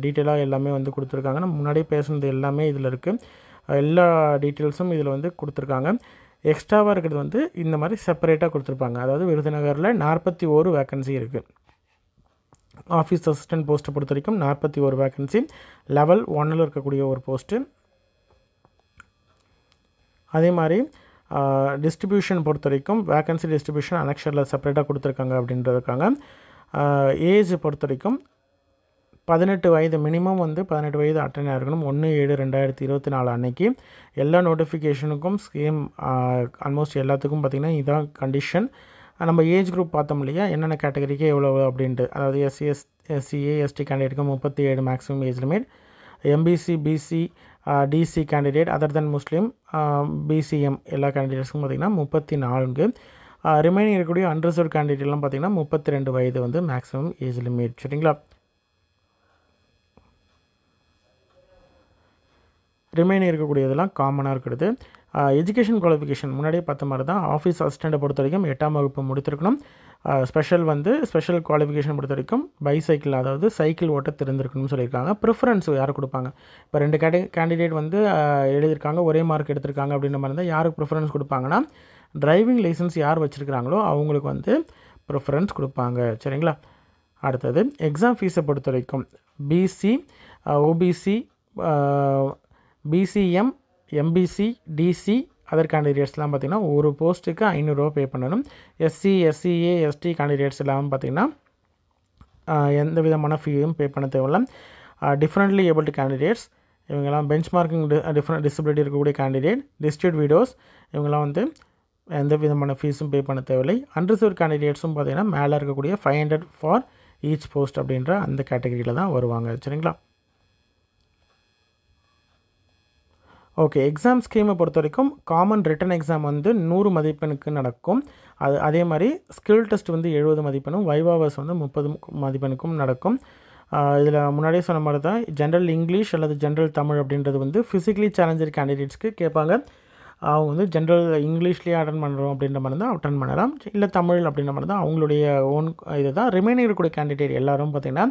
டீட்டெயிலாக எல்லாமே வந்து கொடுத்துருக்காங்க. நம்ம முன்னாடியே பேசுனது எல்லாமே இதில் இருக்குது. எல்லா டீட்டெயில்ஸும் இதில் வந்து கொடுத்துருக்காங்க. எக்ஸ்ட்ராவாக இருக்கிறது வந்து இந்த மாதிரி செப்பரேட்டாக கொடுத்துருப்பாங்க. அதாவது விருதுநகரில் 41 வேக்கன்சி இருக்குது. ஆஃபீஸ் அசிஸ்டன்ட் போஸ்ட்டை பொறுத்த வரைக்கும் 41 வேக்கன்சி, லெவல் 1ல் இருக்கக்கூடிய ஒரு போஸ்ட்டு. அதே மாதிரி டிஸ்ட்ரிபியூஷன் பொறுத்த வரைக்கும் வேக்கன்சி டிஸ்ட்ரிபியூஷன் அனெக்ஷரில் செப்பரேட்டாக கொடுத்துருக்காங்க அப்படின்றதுக்காங்க. ஏஜ் பொறுத்த வரைக்கும் 18 வயது மினிமம் வந்து 18 வயது அட்டெண்ட் இருக்கணும். 1/7/2024 அன்னைக்கு எல்லா நோட்டிஃபிகேஷனுக்கும் சேம் ஆல்மோஸ்ட் எல்லாத்துக்கும் பார்த்திங்கன்னா இதுதான் கண்டிஷன். நம்ம ஏஜ் குரூப் பார்த்தோம் இல்லையா, என்னென்ன கேட்டகரிக்கு எவ்வளோ அப்படின்ட்டு. அதாவது எஸ்சிஏ எஸ்டி கேண்டிடேட்டுக்கு 37 maximum age limit, MBC BC DC candidate other than Muslim BCM எல்லா கேண்டிடேட்ஸுக்கும் பார்த்திங்கன்னா 34. ரிமைனிங் இருக்கக்கூடிய அன்ரிசர்வ் கேண்டிடேட்லாம் பார்த்திங்கன்னா 32 வயது வந்து மேக்ஸிமம் ஏஜ் லிமிட். சரிங்களா? ரிமைனிங் இருக்கக்கூடியதெல்லாம் காமனாக இருக்கிறது. எஜுகேஷன் குவாலிஃபிகேஷன் முன்னாடியே பார்த்த மாதிரி தான். ஆஃபீஸ் அசிஸ்டண்ட்டை பொறுத்த வரைக்கும் 8ஆம் வகுப்பு முடித்திருக்கணும். ஸ்பெஷல் குவாலிஃபிகேஷன் பொறுத்த வரைக்கும் பைசைக்கிள், அதாவது சைக்கிள் ஓட்ட தெரிந்திருக்கணும்னு சொல்லியிருக்காங்க. ப்ரிஃபரன்ஸ் யார் கொடுப்பாங்க? இப்போ 2 கேண்டிடேட் வந்து எழுதியிருக்காங்க, ஒரே மார்க் எடுத்திருக்காங்க அப்படின்ற மாதிரி இருந்தால் யாருக்கு ப்ரிஃபரன்ஸ் கொடுப்பாங்கன்னா, டிரைவிங் லைசன்ஸ் யார் வச்சுருக்கிறாங்களோ அவங்களுக்கு வந்து ப்ரிஃபரன்ஸ் கொடுப்பாங்க. சரிங்களா? அடுத்தது எக்ஸாம் ஃபீஸை பொறுத்த வரைக்கும் BC OBC BCM MBC DC other கேண்டிடேட்ஸ்லாம் பார்த்திங்கன்னா ஒரு போஸ்ட்டுக்கு 500 ரூபா பே பண்ணணும். எஸ்சி எஸ்சிஏ எஸ்டி கேண்டிடேட்ஸ் எல்லாம் பார்த்திங்கன்னா எந்த விதமான ஃபீயும் பே பண்ண தேவையில்ல. டிஃப்ரெண்ட்லி ஏபிள்டு கேண்டிடேட்ஸ் இவங்கெல்லாம் பெஞ்ச் மார்க்கிங் டிஃப்ரெண்ட் டிசபிலிட்டி இருக்கக்கூடிய கேண்டிடேட், டிஸ்ட்ரிக்ட் வீடோஸ் இவங்கெல்லாம் வந்து எந்த விதமான ஃபீஸும் பே பண்ண தேவையில்லை. அன்ரிசர்வ் கேண்டிடேட்ஸும் பார்த்திங்கன்னா மேலே இருக்கக்கூடிய 500 ஃபார் ஈச் போஸ்ட் அப்படின்ற அந்த கேட்டகரியில் தான் வருவாங்க. சரிங்களா? ஓகே, எக்ஸாம் ஸ்கீமை பொறுத்த வரைக்கும் காமன் ரிட்டன் எக்ஸாம் வந்து 100 மதிப்பெண்ணுக்கு நடக்கும். அதே மாதிரி ஸ்கில் டெஸ்ட் வந்து 70 மதிப்பெண்ணும், வைவாவஸ் வந்து 30 மதிப்பெண்ணுக்கும் நடக்கும். இதில் முன்னாடியே சொன்ன மாதிரி தான் ஜென்ரல் இங்கிலீஷ் அல்லது ஜென்ரல் தமிழ் அப்படின்றது வந்து ஃபிசிக்கலி சேலஞ்சர் கேண்டிடேட்ஸ்க்கு கேட்பாங்க. அவங்க வந்து ஜென்ரல் இங்கிலீஷ்லேயே அட்டன் பண்ணுறோம் அப்படின்ற மாதிரி தான் அட்டன் பண்ணலாம். இல்லை தமிழ் அப்படின்ற மாதிரி தான் அவங்களுடைய ஓன் இது தான். ரிமைனிங் இருக்கக்கூடிய கேண்டிடேட் எல்லோரும் பார்த்திங்கன்னா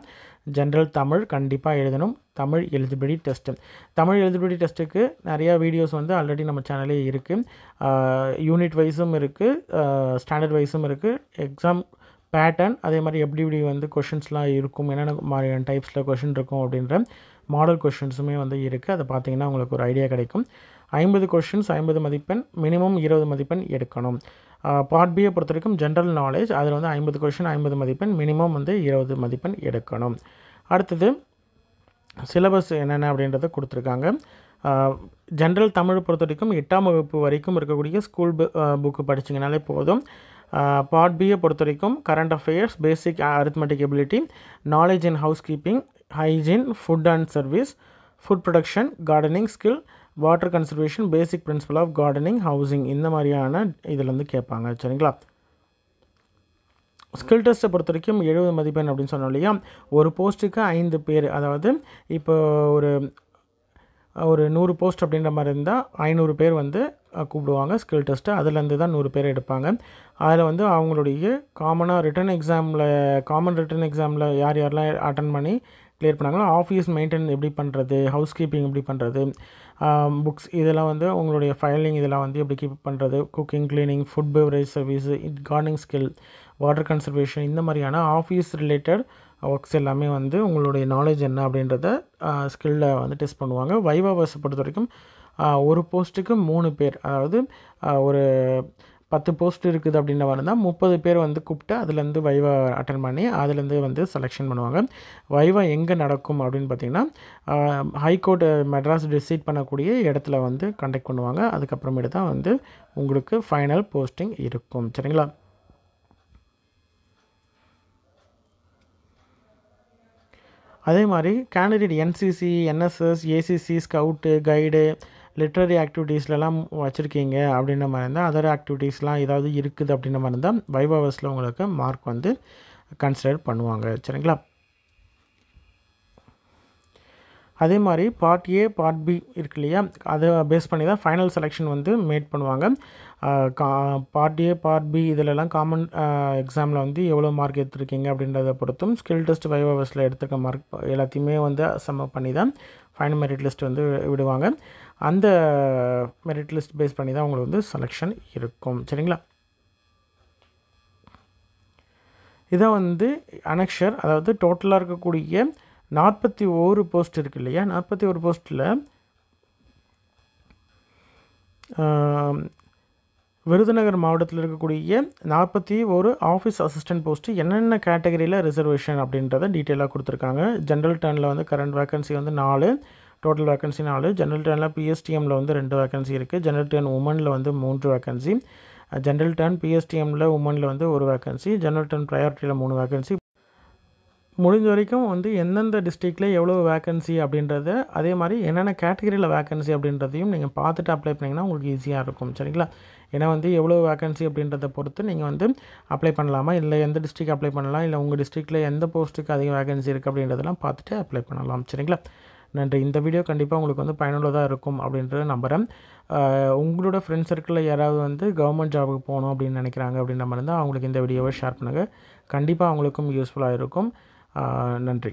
ஜென்ரல் தமிழ் கண்டிப்பாக எழுதணும். Tamil eligibility test, Tamil eligibility டெஸ்ட்டுக்கு நிறையா வீடியோஸ் வந்து ஆல்ரெடி நம்ம சேனலே இருக்குது. யூனிட் வைஸும் இருக்குது, ஸ்டாண்டர்ட் வைஸும் இருக்குது. எக்ஸாம் பேட்டர்ன் அதே மாதிரி எப்படி வந்து கொஷின்ஸ்லாம் இருக்கும், என்னென்ன மாதிரியான டைப்ஸில் கொஷின் இருக்கும் அப்படின்ற மாடல் கொஷின்ஸுமே வந்து இருக்குது. அதை பார்த்திங்கன்னா உங்களுக்கு ஒரு ஐடியா கிடைக்கும். 50 கொஷின்ஸ் 50 மதிப்பெண், மினிமம் 20 மதிப்பெண் எடுக்கணும். பார்ட் பியை பொறுத்த வரைக்கும் ஜென்ரல் நாலேஜ், அதில் வந்து 50 கொஷின் 50 மதிப்பெண், மினிமம் வந்து 20 மதிப்பெண் எடுக்கணும். அடுத்தது சிலபஸ் என்னென்ன அப்படின்றத கொடுத்துருக்காங்க. ஜென்ரல் தமிழ் பொறுத்த வரைக்கும் 8ஆம் வகுப்பு வரைக்கும் இருக்கக்கூடிய ஸ்கூல் புக்கு படிச்சிங்கனாலே போதும். பார்ட் பியை பொறுத்த வரைக்கும் current affairs, basic arithmetic ability, knowledge in housekeeping, hygiene, food and service, food production, gardening skill, water conservation, basic principle of gardening, housing இந்த மாதிரியான இதில் வந்து கேட்பாங்க. சரிங்களா? ஸ்கில் டெஸ்ட்டை பொறுத்த வரைக்கும் 70 மதிப்பெண் அப்படின்னு சொன்னோம் இல்லையா, ஒரு போஸ்ட்டுக்கு 5 பேர். அதாவது இப்போ ஒரு 100 போஸ்ட் அப்படின்ற மாதிரி இருந்தால் 500 பேர் வந்து கூப்பிடுவாங்க ஸ்கில் டெஸ்ட்டு. அதுலேருந்து தான் 100 பேர் எடுப்பாங்க. அதில் வந்து அவங்களுடைய காமன் ரிட்டன் எக்ஸாமில் யாரெல்லாம் அட்டன் பண்ணி கிளியர் பண்ணாங்களோ, ஆஃபீஸ் மெயின்டைன் எப்படி பண்ணுறது, ஹவுஸ் கீப்பிங் எப்படி பண்ணுறது, புக்ஸ் இதெல்லாம் வந்து உங்களுடைய ஃபைலிங் இதெல்லாம் வந்து எப்படி கீப் பண்ணுறது, cooking, cleaning, food beverage service, gardening skill, water conservation இந்த மாதிரியான ஆஃபீஸ் ரிலேட்டட் ஒர்க்ஸ் எல்லாமே வந்து உங்களுடைய நாலேஜ் என்ன அப்படின்றத ஸ்கில்ல வந்து டெஸ்ட் பண்ணுவாங்க. வைவாவஸை பொறுத்த வரைக்கும் ஒரு போஸ்ட்டுக்கு 3 பேர், அதாவது ஒரு 10 போஸ்ட் இருக்குது அப்படின்ற மாதிரி தான் 30 பேர் வந்து கூப்பிட்டு அதுலேருந்து வைவா அட்டன் பண்ணி அதுலேருந்து வந்து செலெக்ஷன் பண்ணுவாங்க. வைவா எங்கே நடக்கும் அப்படின்னு பார்த்திங்கன்னா ஹைகோர்ட் மெட்ராஸ் டிசைட் பண்ணக்கூடிய இடத்துல வந்து கண்டக்ட் பண்ணுவாங்க. அதுக்கப்புறமேட்டு தான் வந்து உங்களுக்கு ஃபைனல் போஸ்டிங் இருக்கும். சரிங்களா? அதே மாதிரி candidate NCC, NSS, ACC, scout, guide, literary ஆக்டிவிட்டீஸ்லாம் வச்சுருக்கீங்க அப்படின்ற மாதிரி இருந்தால், அதர் ஆக்டிவிட்டீஸ்லாம் ஏதாவது இருக்குது அப்படின்ற மாதிரி இருந்தால் வைவாவஸில் உங்களுக்கு மார்க் வந்து கன்சிடர் பண்ணுவாங்க. சரிங்களா? அதே மாதிரி பார்ட் ஏ பார்ட் பி இருக்கு இல்லையா, அதை பேஸ் பண்ணி தான் ஃபைனல் செலெக்ஷன் வந்து மேட் பண்ணுவாங்க. பார்ட் ஏ பார்ட் பி இதிலெல்லாம் காமன் எக்ஸாமில் வந்து எவ்வளோ மார்க் எடுத்துருக்கீங்க அப்படின்றத பொறுத்தும் ஸ்கில் டெஸ்ட் வைவா டெஸ்ட்டில் எடுத்துருக்க மார்க் எல்லாத்தையுமே வந்து சம்ம பண்ணி தான் ஃபைனல் மெரிட் லிஸ்ட் வந்து விடுவாங்க. அந்த மெரிட் லிஸ்ட் பேஸ் பண்ணி தான் உங்களுக்கு வந்து செலெக்ஷன் இருக்கும். சரிங்களா? இதான் வந்து அனெக்ஷர், அதாவது டோட்டலாக இருக்கக்கூடிய 41 போஸ்ட் இருக்குது இல்லையா, 41 போஸ்ட்டில் விருதுநகர் மாவட்டத்தில் இருக்கக்கூடிய 41 ஆஃபீஸ் அசிஸ்டன்ட் போஸ்ட்டு என்னென்ன கேட்டகரியில் ரிசர்வேஷன் அப்படின்றத டீட்டெயிலாக கொடுத்துருக்காங்க. ஜென்ரல் டர்னில் வந்து கரண்ட் வேக்கன்சி வந்து 4, டோட்டல் வேக்கன்சி 4. ஜென்ரல் டர்னில் பிஎஸ்டிஎம்மில் வந்து 2 வேக்கன்சி இருக்குது. ஜென்ரல் டர்ன் உமனில் வந்து 3 வேக்கன்சி. ஜென்ரல் டர்ன் பிஎஸ்டிஎம்மில் உமனில் வந்து 1 வேக்கன்சி. ஜென்ரல் டர்ன் ப்ரையாரிட்டியில் 3 வேக்கன்சி. முடிஞ்ச வரைக்கும் வந்து எந்தெந்த டிஸ்ட்ரிக்டில் எவ்வளோ வேக்கன்சி அப்படின்றத, அதே மாதிரி என்னென்ன கேட்டகரியில் வேக்கன்சி அப்படின்றதையும் நீங்கள் பார்த்துட்டு அப்ளை பண்ணிங்கன்னா உங்களுக்கு ஈஸியாக இருக்கும். சரிங்களா? ஏன்னா வந்து எவ்வளோ வேக்கன்சி அப்படின்றத பொறுத்து நீங்கள் வந்து அப்ளை பண்ணலாமா, இல்லை எந்த டிஸ்ட்ரிக்ட் அப்ளை பண்ணலாம், இல்லை உங்கள் டிஸ்ட்ரிக்டில் எந்த போஸ்ட்டுக்கு அதிக வேக்கன்சி இருக்குது அப்படின்றதெல்லாம் பார்த்துட்டு அப்ளை பண்ணலாம். சரிங்களா? நன்றி. இந்த வீடியோ கண்டிப்பாக உங்களுக்கு வந்து பயனுள்ளதாக இருக்கும் அப்படின்றத நம்புகிறேன். உங்களோட ஃப்ரெண்ட்ஸ் சர்க்கிளில் யாராவது வந்து கவர்மெண்ட் ஜாபுக்கு போகணும் அப்படின்னு நினைக்கிறாங்க அப்படின்ற மாதிரி இருந்தால் அவங்களுக்கு இந்த வீடியோவை ஷேர் பண்ணுங்கள். கண்டிப்பாக அவங்களுக்கும் யூஸ்ஃபுல்லாக இருக்கும். நன்றி.